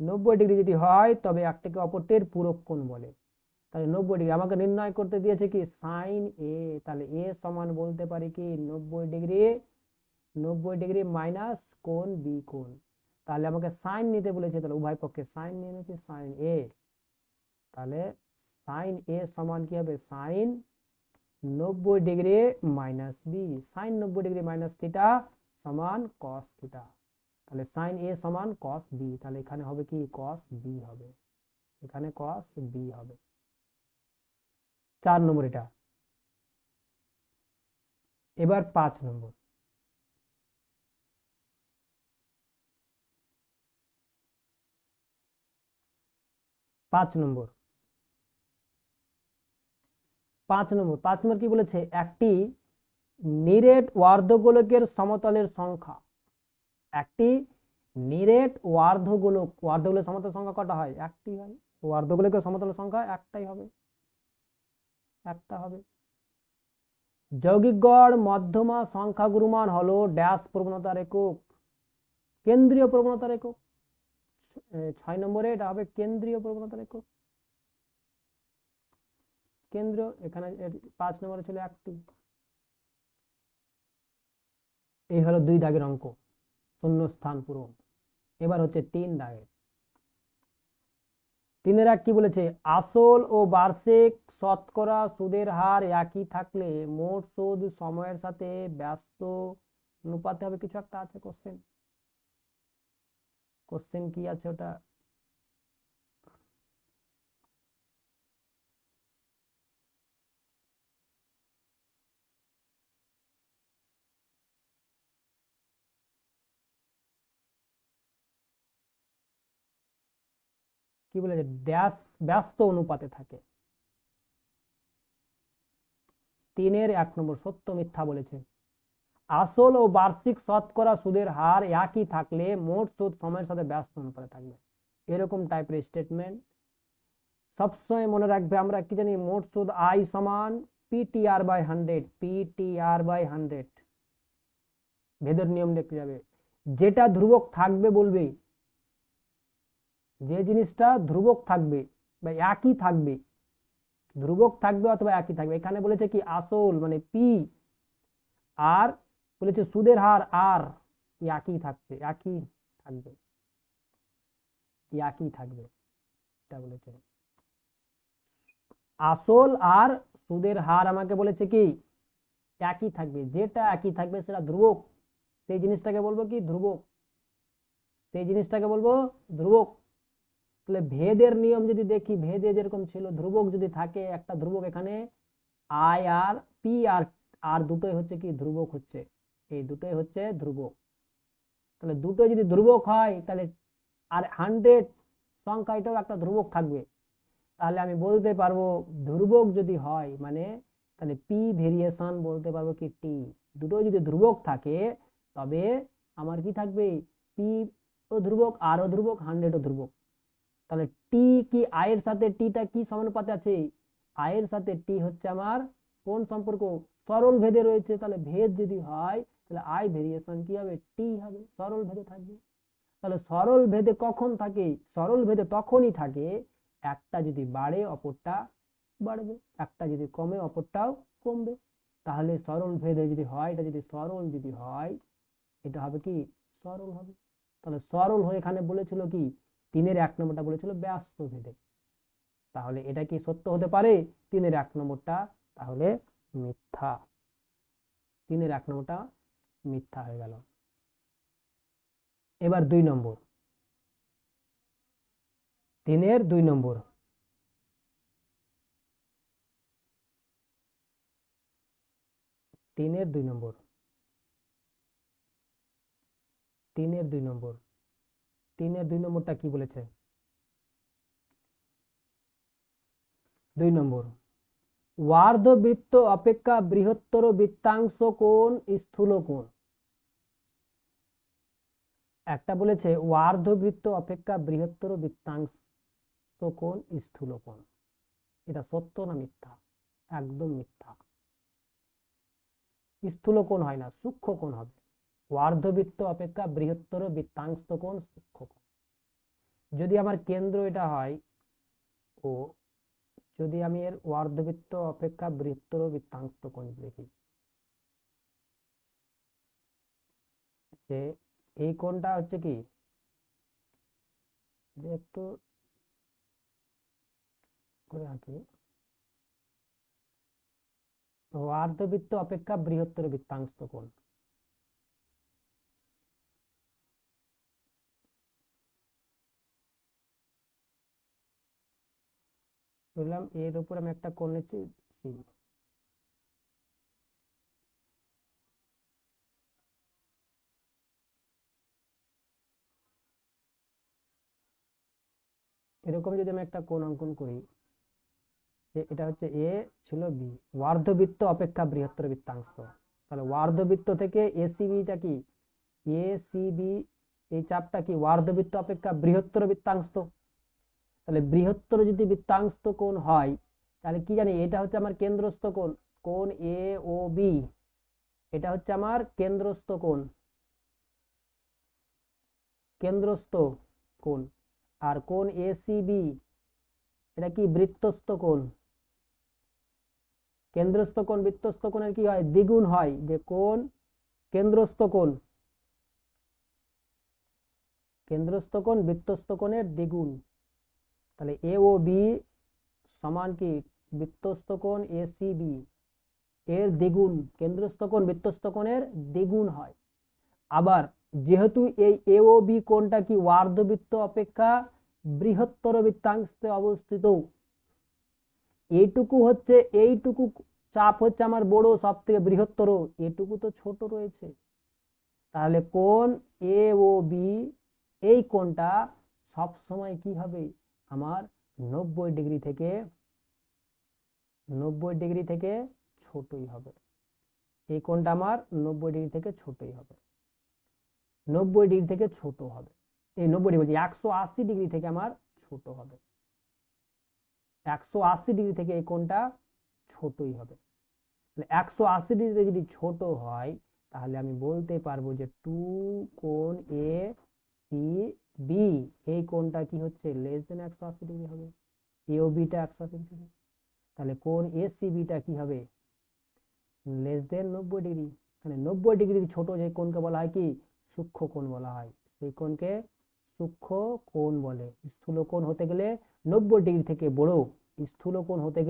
90 ডিগ্রি যদি হয় তবে একটাকে অপরটির পূরক কোণ বলে। তাহলে 90 ডিগ্রি আমাকে নির্ণয় করতে দিয়েছে কি? সাইন এ, তাহলে এ সমান বলতে পারি কি? 90 ডিগ্রি, 90 ডিগ্রি মাইনাস কোণ বি কোণ, তাহলে আমাকে সাইন নিতে বলেছে, তাহলে উভয় পক্ষে সাইন নিয়ে নিচ্ছি, সাইন এ, তাহলে সাইন এ সমান কি হবে? Sine 90 degree minus B, sine 90 degree minus theta সমান কস থিটা, তাহলে সাইন এ সমান কস বি, তাহলে এখানে হবে কি? কস বি হবে, এখানে কস বি হবে। 4 নম্বর এটা। এবার 5 নম্বর। 5 নম্বর 5 নম্বর কি বলেছে? একটি নিরেট অর্ধগোলকের সমতলের সংখ্যা, একটি নিরেট অর্ধগোলক, অর্ধগোলকের সমতল সংখ্যা কটা হয়? একটি হয়, অর্ধগোলকের সমতল সংখ্যা একটাই হবে, একটা হবে। যৌগিক গড় মধ্যমা সংখ্যা গুণমান হলো ড্যাশ প্রবণতার একক, কেন্দ্রীয় প্রবণতার একক। 6 নম্বরে এটা হবে কেন্দ্রীয় প্রবণতার একক, কেন্দ্র, এখানে 5 নম্বরে ছিল একটি। এই হলো 2 দাগের অঙ্ক, শূন্য স্থান পূরণ। এবার হচ্ছে 3 দাগের। 3 কি বলেছে? আসল ও বার্ষিক শতকরা সুদের হার একই থাকলে মোট সুদ সময়ের সাথে ব্যস্ত অনুপাতে হবে। কিছু একটা আছে কোশ্চেন, কোশ্চেন কি আছে ওটা? কি বলেছে? ড্যাশ ব্যস্ত অনুপাতে থাকে। 3 1 নম্বর সত্য মিথ্যা বলেছে। আসল ও বার্ষিক শতকরা সুদের হার একই থাকলে মোট সুদ সময়ের সাথে ব্যস্ত অনুপাতে থাকবে, এরকম টাইপের স্টেটমেন্ট সবসময় মনে রাখবে। আমরা কি জানি? মোট সুদ আই সমান PTR/100, PTR/100 ভেদের নিয়ম লিখতে যাবে। যেটা ধ্রুবক থাকবে বলবে, যে জিনিসটা ধ্রুবক থাকবে বা একই থাকবে, ধ্রুবক থাকবে অথবা একই থাকবে। এখানে বলেছে কি আসল মানে পি, আর বলেছে সুদের হার আর, একই থাকছে, একই থাকবে, একই থাকবে, এটা বলেছে। আসল আর সুদের হার আমাকে বলেছে কি একই থাকবে, যেটা একই থাকবে সেটা ধ্রুবক, সেই জিনিসটাকে বলবো কি ধ্রুবক, সেই জিনিসটাকে বলবো ধ্রুবক। তাহলে ভেদের নিয়ম যদি দেখি, ভেদে যেরকম ছিল ধ্রুবক যদি থাকে একটা ধ্রুবক, এখানে আই আর পি আর আর দুটোই হচ্ছে কি ধ্রুবক হচ্ছে, এই দুটোই হচ্ছে ধ্রুবক। তাহলে দুটো যদি ধ্রুবক হয় তাহলে আর 100 সংখ্যা এটাও একটা ধ্রুবক থাকবে। তাহলে আমি বলতে পারবো ধ্রুবক যদি হয় মানে তাহলে পি ভেরিয়েশন বলতে পারবো কি টি। দুটো যদি ধ্রুবক থাকে তবে আমার কি থাকবে, পি ও ধ্রুবক আর ও ধ্রুবক 100 ও ধ্রুবক। তাহলে টি কি আয়ের সাথে টিটা কি সমানুপাতে আছে, আয়ের সাথে টি হচ্ছে আমার কোন সম্পর্ক, সরল ভেদে রয়েছে। তাহলে ভেদ যদি হয় তাহলে আই ভেরিয়েশন কি হবে, টি হবে, সরল ভেদে থাকবে। তাহলে সরল ভেদে কখন থাকে, সরল ভেদে তখনই থাকে একটা যদি বাড়ে অপরটা বাড়বে, একটা যদি কমে অপরটাও কমবে। তাহলে সরল ভেদে যদি হয়, এটা যদি সরল যদি হয় এটা হবে কি সরল হবে। তাহলে সরল হয়ে এখানে বলেছিল কি 3-এর 1 নম্বরটা বলেছিল ব্যস্ত ভেদে। তাহলে এটা কি সত্য হতে পারে 3-এর 1 নম্বরটা, তাহলে মিথ্যা, 3-এর 1 নম্বরটা মিথ্যা হয়ে গেল। এবার 2 নম্বর, 3-এর 2 নম্বর, 3-এর 2 নম্বর, 3-এর 2 নম্বর, 3-এর 2 নম্বরটা কি বলেছে, 2 নম্বর বৃত্ত অপেক্ষা বৃহত্তর বৃত্তাংশ কোণ স্থূল কোণ। একটা বলেছে বৃত্ত অপেক্ষা বৃহত্তর বৃত্তাংশ কোণ স্থূল কোণ, এটা সত্য না মিথ্যা, একদম মিথ্যা। স্থূল কোণ হয় না, সূক্ষ্ম কোণ হবে। বৃত্ত অপেক্ষা বৃহত্তর বৃত্তাংশ কোণ সূক্ষ্ম কোণ। যদি আমার কেন্দ্র এটা হয় ও, যদি আমি এর বৃত্ত অপেক্ষা বৃহত্তর বৃত্তাংশ কোণ লিখি, যে এই কোণটা হচ্ছে কি, যে একটু করে আঁকি, বৃত্ত অপেক্ষা বৃহত্তর বৃত্তাংশ কোণ। বললাম এর উপর আমি একটা কোণ নিচ্ছি সি, এরকম যদি আমি একটা কোণ অঙ্কন করি, যে এটা হচ্ছে এ ছিল বি, বৃত্ত অপেক্ষা বৃহত্তর বৃত্তাংশ। তাহলে বৃত্ত থেকে এসিবিটা কি, এসিবি এই চাপটা কি বৃত্ত অপেক্ষা বৃহত্তর বৃত্তাংশ। তাহলে বৃহত্তর যদি বৃত্তাংশ কোণ হয় তাহলে কি জানি, এটা হচ্ছে আমার কেন্দ্রস্থ কোণ, কোণ এ ও বি, এটা হচ্ছে আমার কেন্দ্রস্থ কোণ, কেন্দ্রস্থ কোণ। আর কোণ এসিবি এটা কি বৃত্তস্থ কোণ। কেন্দ্রস্থ কোণ বৃত্তস্থ কোণের কি হয়, দ্বিগুণ হয়, যে কোণ কেন্দ্রস্থ কোণ, কেন্দ্রস্থ কোণ বৃত্তস্থ কোণের দ্বিগুণ। তাহলে এ ও বি সমান কি বৃত্তস্থ কোণ এসিবি এর দ্বিগুণ, কেন্দ্রস্থ কোণ বৃত্তস্থ কোণের দ্বিগুণ হয়। আবার যেহেতু এই এ ও বি কোণটা কি বৃত্ত অপেক্ষা বৃহত্তর বৃত্তাংশে অবস্থিত, এইটুকু হচ্ছে, এইটুকু চাপ হচ্ছে আমার বড়, সব থেকে বৃহত্তর, এটুকু তো ছোট রয়েছে। তাহলে কোণ এ ও বি এই কোণটা সব সময় কি হবে আমার 90 ডিগ্রি থেকে, 90 ডিগ্রি থেকে ছোটই হবে। এই কোণটা আমার 90 ডিগ্রি থেকে ছোটই হবে, 90 ডিগ্রি থেকে ছোট হবে, এই 90 ডিগ্রি 180 ডিগ্রি থেকে আমার ছোট হবে, 180 ডিগ্রি থেকে এই কোণটা ছোটই হবে। 180 ডিগ্রি যদি ছোট হয় তাহলে আমি বলতে পারবো যে টু কোণ এ সি বি, এই কোণটা কি হচ্ছে লেস দেন 180 ডিগ্রি হবে, এ ও বিটা 180 ডিগ্রি। তাহলে কোণ এ সি বিটা কি হবে লেস দেন 90 ডিগ্রি। তাহলে 90 ডিগ্রি ছোট যে কোণকে বলা হয় কি সূক্ষ্ম কোণ বলা হয়, সেই কোণকে সূক্ষ্ম কোণ বলে। স্থূল কোণ হতে গেলে 90 ডিগ্রি থেকে বড়, স্থূল কোণ হতে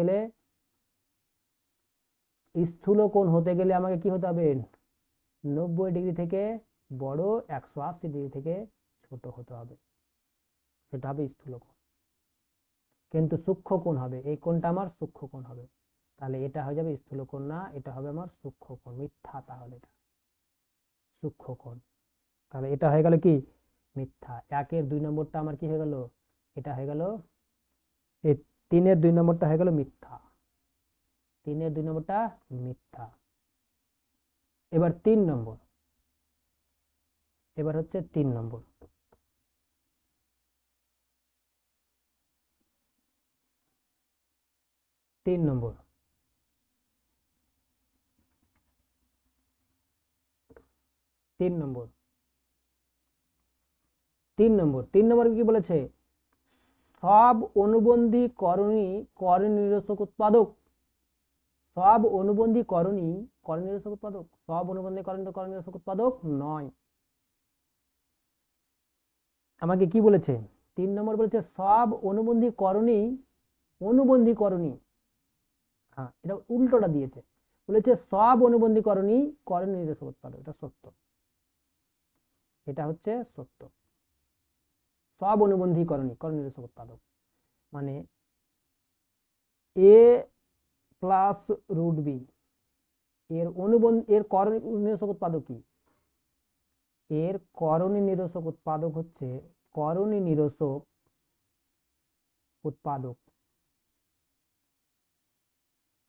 গেলে আমাকে কি হতে হবে 90 ডিগ্রি থেকে বড়, 180 ডিগ্রি থেকে ছোট হতে হবে, সেটা হবে স্থূল কোণ। কিন্তু সূক্ষ্ম কোণ হবে, এই কোণটা আমার সূক্ষ্ম কোণ হবে। তাহলে এটা হয়ে যাবে স্থূল কোণ না, এটা হবে আমার সূক্ষ্ম কোণ, মিথ্যা। তাহলে এটা সূক্ষ্ম কোণ। তাহলে এটা হয়ে গেল কি মিথ্যা। 1-এর 2 নম্বরটা আমার কি হয়ে গেল, এটা হয়ে গেল, এই 3-এর 2 নম্বরটা হয়ে গেল মিথ্যা। 3-এর 2 নম্বরটা মিথ্যা। এবার 3 নম্বর, এবার হচ্ছে 3 নম্বর। 3 নম্বর, 3 নম্বর, 3 নম্বর, 3 নম্বর কি বলেছে, সব অনুবন্ধী করণী করণ নিরসক উৎপাদক, সব অনুবন্ধী করণী করণ নিরসক উৎপাদক, সব অনুবন্ধী করণ করণ নিরসক উৎপাদক নয়। আমাকে কি বলেছে 3 নম্বর বলেছে সব অনুবন্ধী করণী, অনুবন্ধী করণী, হ্যাঁ এটা উল্টোটা দিয়েছে, বলেছে সব অনুবন্ধী করণী করণ নিরসক উৎপাদক, এটা সত্য, এটা হচ্ছে সত্য। সব অনুবন্ধী করণী করণ নিরসক উৎপাদক মানে এ প্লাস রুট বি, এর অনুবন্ধী, এর করণ নিরসক উৎপাদক কি, এর করণী নিরসক উৎপাদক হচ্ছে করণী নিরসক উৎপাদক।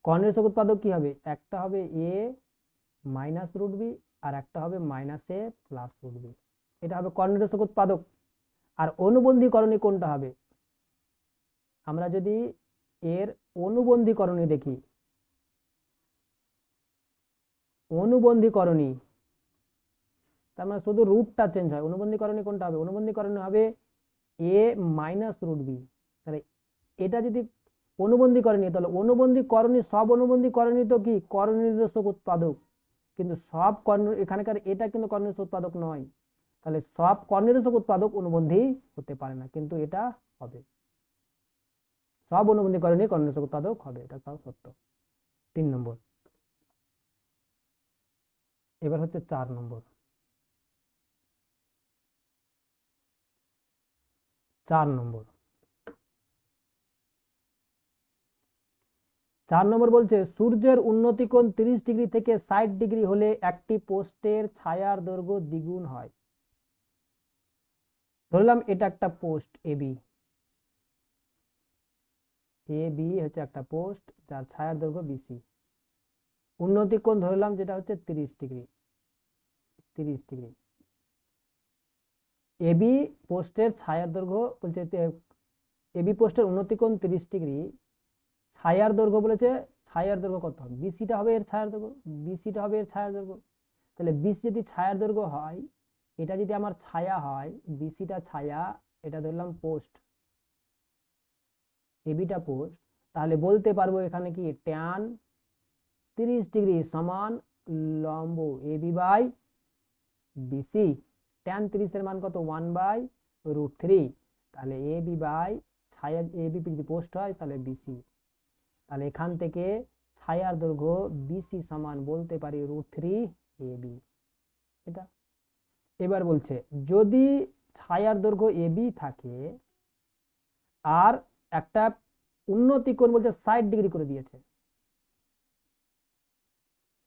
করণ নিরসক উৎপাদক কি হবে, একটা হবে এ মাইনাস রুট বি আর একটা হবে মাইনাস এ প্লাস রুট বি, এটা হবে করণ নিরসক উৎপাদক। আর অনুবন্ধী করণী কোনটা হবে, আমরা যদি এর অনুবন্ধী করণী দেখি, অনুবন্ধী করণী তার মানে শুধু রুটটা চেঞ্জ হয়, অনুবন্ধী করণী কোনটা হবে, অনুবন্ধী করণী হবে এ মাইনাস রুট বি। তাহলে এটা যদি অনুবন্ধী করণী, তাহলে অনুবন্ধী করণী, সব অনুবন্ধী করণী তো কি করণ নিরসক উৎপাদক, কিন্তু সব কর্ণ এখানকার এটা কিন্তু কর্ণ নিরসক উৎপাদক নয়, তাহলে সব কর্ণ নিরসক উৎপাদক অনুবন্ধী হতে পারে না, কিন্তু এটা হবে, সব অনুবন্ধী করণী কর্ণ নিরসক উৎপাদক হবে, এটা তাও সত্য। 3 নম্বর। এবার হচ্ছে 4 নম্বর। 4 নম্বর, 4 নম্বর বলছে সূর্যের উন্নতি কোণ 30 ডিগ্রি থেকে 60 ডিগ্রি হলে একটি পোস্টের ছায়ার দৈর্ঘ্য দ্বিগুণ হয়। ধরলাম এটা একটা পোস্ট এবি, এবি হচ্ছে একটা পোস্ট যার ছায়ার দৈর্ঘ্য বিসি, উন্নতি কোণ ধরলাম যেটা হচ্ছে 30 ডিগ্রি, 30 ডিগ্রি। এবি পোস্টের ছায়ার দৈর্ঘ্য বলছে, এবি পোস্টের উন্নতি কোণ 30 ডিগ্রি, ছায়ার দৈর্ঘ্য বলেছে, ছায়ার দৈর্ঘ্য কত হবে, বিসিটা হবে এর ছায়ার দৈর্ঘ্য, বিসিটা হবে এর ছায়ার দৈর্ঘ্য। তাহলে বিসি যদি ছায়ার দৈর্ঘ্য হয়, এটা যদি আমার ছায়া হয়, বিসিটা ছায়া, এটা ধরলাম পোস্ট, এবিটা পোস্ট, তাহলে বলতে পারবো এখানে কি ট্যান 30 ডিগ্রি সমান লম্ব এবি বাই বিসি। ট্যান 30 এর মান কত 1/√3, তাহলে এবি বাই ছায়া, এবি যদি পোস্ট হয় তাহলে বিসি, তাহলে এখান থেকে ছায়ার দৈর্ঘ্য বিসি সমান বলতে পারি √3 এবি, এটা। এবার বলছে যদি ছায়ার দৈর্ঘ্য এবি থাকে আর একটা উন্নতি কোণ বলছে 60 ডিগ্রি করে দিয়েছে,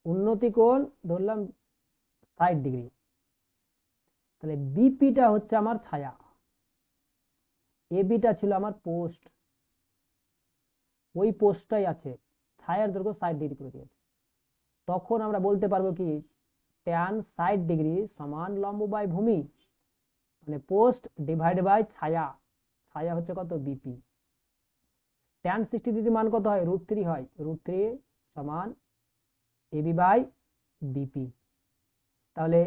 উন্নতি কোণ ধরলাম 60 ডিগ্রি, তাহলে বিপিটা হচ্ছে আমার ছায়া, এবিটা ছিল আমার পোস্ট, ওই পোস্টটাই আছে, ছায়ার দৈর্ঘ্য 60 ডিগ্রি করে দিয়েছে, তখন আমরা বলতে পারবো কি ট্যান 60 ডিগ্রি সমান লম্ব বাই ভূমি, মানে পোস্ট ডিভাইড বাই ছায়া, ছায়া হচ্ছে কত বিপি। ট্যান 60 ডিগ্রি মান কত হয় √3 হয়, √3 সমান এবি বাই বিপি। তাহলে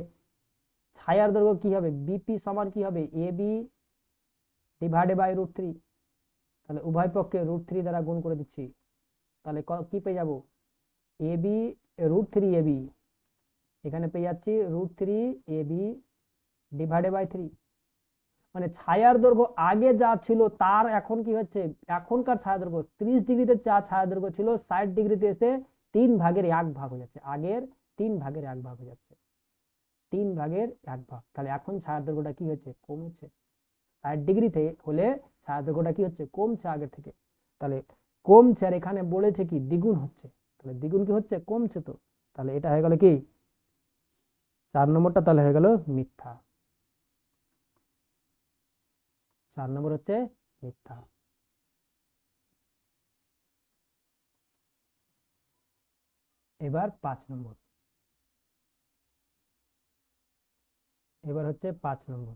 ছায়ার দৈর্ঘ্য কি হবে, বিপি সমান কি হবে, এবি ডিভাইডেড বাই √3। তাহলে উভয় পক্ষে √3 দ্বারা গুণ করে দিচ্ছি। তাহলে কি পেয়ে যাব, এবি √3 এবি, এখানে পেয়ে যাচ্ছি √3 এবি ডিভাইডেড বাই 3। মানে ছায়ার দৈর্ঘ্য আগে যা ছিল তার এখন কি হচ্ছে, এখনকার ছায়া দৈর্ঘ্য 30 ডিগ্রিতে যা ছায়া দৈর্ঘ্য ছিল 60 ডিগ্রিতে এসে 3/1 হয়ে যাচ্ছে, আগের 3/1 হয়ে যাচ্ছে, 3/1। তাহলে এখন ছায়ার দৈর্ঘ্যটা কি হচ্ছে, কমেছে। 60 ডিগ্রিতে হলে ছায়া দৈর্ঘ্যটা কি হচ্ছে, কমছে আগের থেকে। তাহলে কমছে, আর এখানে বলেছে কি দ্বিগুণ হচ্ছে, তাহলে দ্বিগুণ কি হচ্ছে, কমছে। তো তাহলে এটা হয়ে গেল কি 4 নম্বরটা, তাহলে হয়ে গেল মিথ্যা। 4 নম্বর হচ্ছে মিথ্যা। এবার 5 নম্বর, এবার হচ্ছে 5 নম্বর।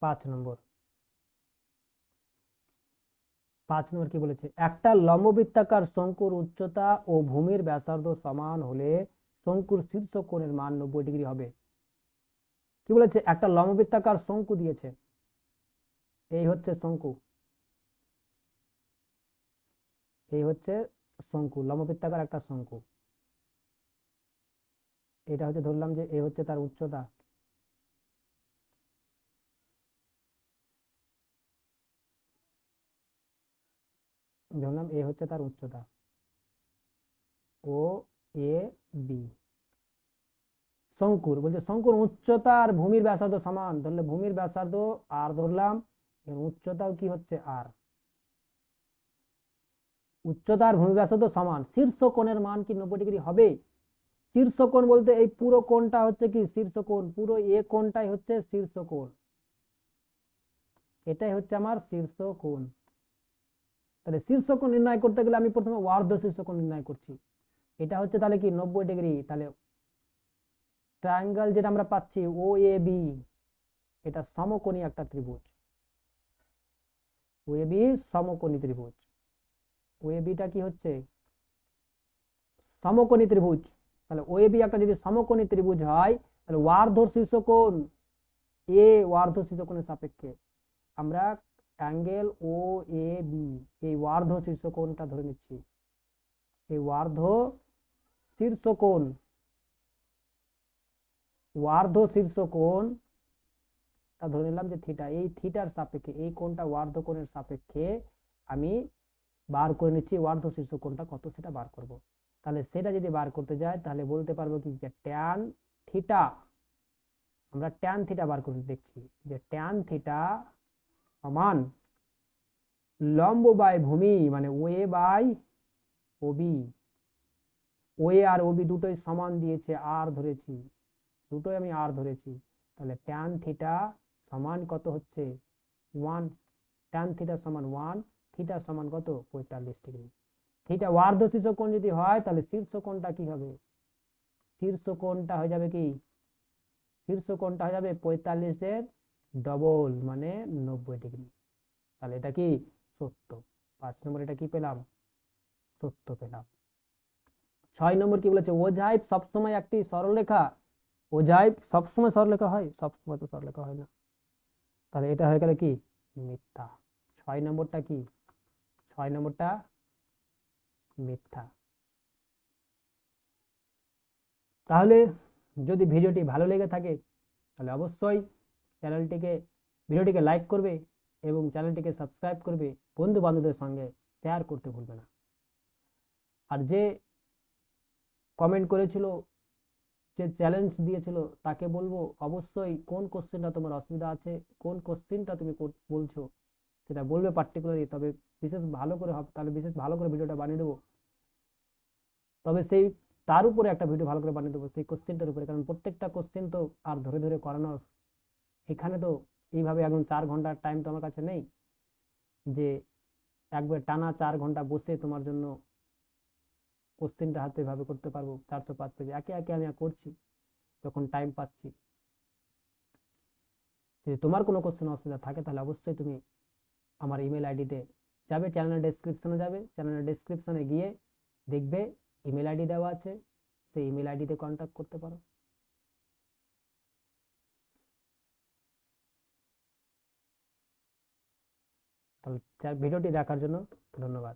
5 নম্বর, 5 নম্বর কি বলেছে, একটা লম্ববৃত্তাকার শঙ্কুর উচ্চতা ও ভূমির ব্যাসার্ধ সমান হলে শঙ্কুর শীর্ষ কোণের মান 90 ডিগ্রি হবে। কি বলেছে, একটা লম্ববৃত্তাকার শঙ্কু দিয়েছে, এই হচ্ছে শঙ্কু, এই হচ্ছে শঙ্কু, লম্ববৃত্তাকার একটা শঙ্কু। এটা হচ্ছে ধরলাম যে এই হচ্ছে তার উচ্চতা, ধরলাম এ হচ্ছে তার উচ্চতা, ও এ বি। শঙ্কুর বলছে শঙ্কুর উচ্চতা আর ভূমির ব্যাসার্ধ সমান, ধরলে ভূমির ব্যাসার্ধ আর ধরলাম, এর উচ্চতাও কি হচ্ছে আর, উচ্চতা আর ভূমি ব্যাসার্ধ সমান, শীর্ষ কোণের মান কি 90 ডিগ্রি হবে। শীর্ষ কোণ বলতে এই পুরো কোণটা হচ্ছে কি শীর্ষ কোণ, পুরো এ কোণটাই হচ্ছে শীর্ষ কোণ, এটাই হচ্ছে আমার শীর্ষ কোণ। তাহলে শীর্ষ কোণ নির্ণয় করতে গেলে আমি প্রথমে অর্ধ শীর্ষ কোণ নির্ণয় করছি, এটা হচ্ছে তাহলে কি 90 ডিগ্রি। তাহলে ট্রায়াঙ্গেল যেটা আমরা পাচ্ছি ও এ বি, এটা সমকোণী একটা ত্রিভুজ, ও এ বি সমকোণী ত্রিভুজ, ও এ বিটা কি হচ্ছে সমকোণী ত্রিভুজ। তাহলে ও এ বি একটা যদি সমকোণী ত্রিভুজ হয়, তাহলে অর্ধ শীর্ষ কোণ এ অর্ধ শীর্ষ কোণের সাপেক্ষে আমরা অ্যাঙ্গেল ও এ বি, এই অর্ধ শীর্ষ কোণটা ধরে নিচ্ছি, এই অর্ধ শীর্ষ কোণ, অর্ধ শীর্ষ কোণ তা ধরে নিলাম যে থিটা, এই থিটার সাপেক্ষে এই কোণটা অর্ধ কোণের সাপেক্ষে আমি বার করে নিচ্ছি অর্ধ শীর্ষ কোণটা কত সেটা বার করব। তাহলে সেটা যদি বার করতে যাই তাহলে বলতে পারবো কি যে ট্যান থিটা, আমরা ট্যান থিটা বার করে দেখছি যে ট্যান থিটা সমান লম্ব বাই ভূমি, মানে ওএ বাই ওবি, ওএ আর ওবি দুটোই সমান দিয়েছে, আর ধরেছি, দুটোই আমি আর ধরেছি। তাহলে ট্যান থিটা সমান কত হচ্ছে 1, ট্যান থিটা সমান 1, থিটা সমান কত 45 ডিগ্রি। থিটা অর্ধ শীর্ষ কোণ যদি হয় তাহলে শীর্ষ কোণটা কি হবে, শীর্ষ কোণটা হয়ে যাবে কি, শীর্ষ কোণটা হয়ে যাবে 45-এর ডবল মানে 90 ডিগ্রি। তাহলে এটা কি সত্য। 5 নম্বর এটা কি পেলাম, সত্য পেলাম। 6 নম্বর কি বলেছে, ওজাইভ সবসময় একটি সরলরেখা, ওজাইভ সবসময় সরলরেখা হয়, সবসময় তো সরলরেখা হয় না। তাহলে এটা হয়ে গেল কি মিথ্যা। 6 নম্বরটা কি, 6 নম্বরটা মিথ্যা। তাহলে যদি ভিডিওটি ভালো লেগে থাকে তাহলে অবশ্যই চ্যানেলটিকে, ভিডিওটিকে লাইক করবে এবং চ্যানেলটিকে সাবস্ক্রাইব করবে, বন্ধু বান্ধবদের সঙ্গে শেয়ার করতে ভুলবে না। আর যে কমেন্ট করেছিল, যে চ্যালেঞ্জ দিয়েছিল, তাকে বলবো অবশ্যই কোন কোশ্চেনটা তোমার অসুবিধা আছে, কোন কোশ্চেনটা তুমি বলছো সেটা বলবে পার্টিকুলারলি, তবে বিশেষ ভালো করে হবে, তাহলে বিশেষ ভালো করে ভিডিওটা বানিয়ে দেবো। তবে সেই তার উপরে একটা ভিডিও ভালো করে বানিয়ে দেবো সেই কোশ্চেনটার উপরে, কারণ প্রত্যেকটা কোশ্চেন তো আর ধরে ধরে করানো, এখানে তো এইভাবে এখন 4 ঘন্টার টাইম তো আমার কাছে নেই যে একবার টানা 4 ঘন্টা বসে তোমার জন্য কোশ্চেনটা হাতে ভাবে করতে পারবো। 405 পেজ একে একে আমি করছি যখন টাইম পাচ্ছি। যদি তোমার কোনো কোশ্চেন অসুবিধা থাকে তাহলে অবশ্যই তুমি আমার ইমেল আইডিতে যাবে চ্যানেলের ডেসক্রিপশনে, যাবে চ্যানেলের ডেসক্রিপশনে গিয়ে দেখবে ইমেল আইডি দেওয়া আছে, সেই ইমেল আইডিতে কন্ট্যাক্ট করতে পারো। তাহলে ভিডিওটি দেখার জন্য ধন্যবাদ।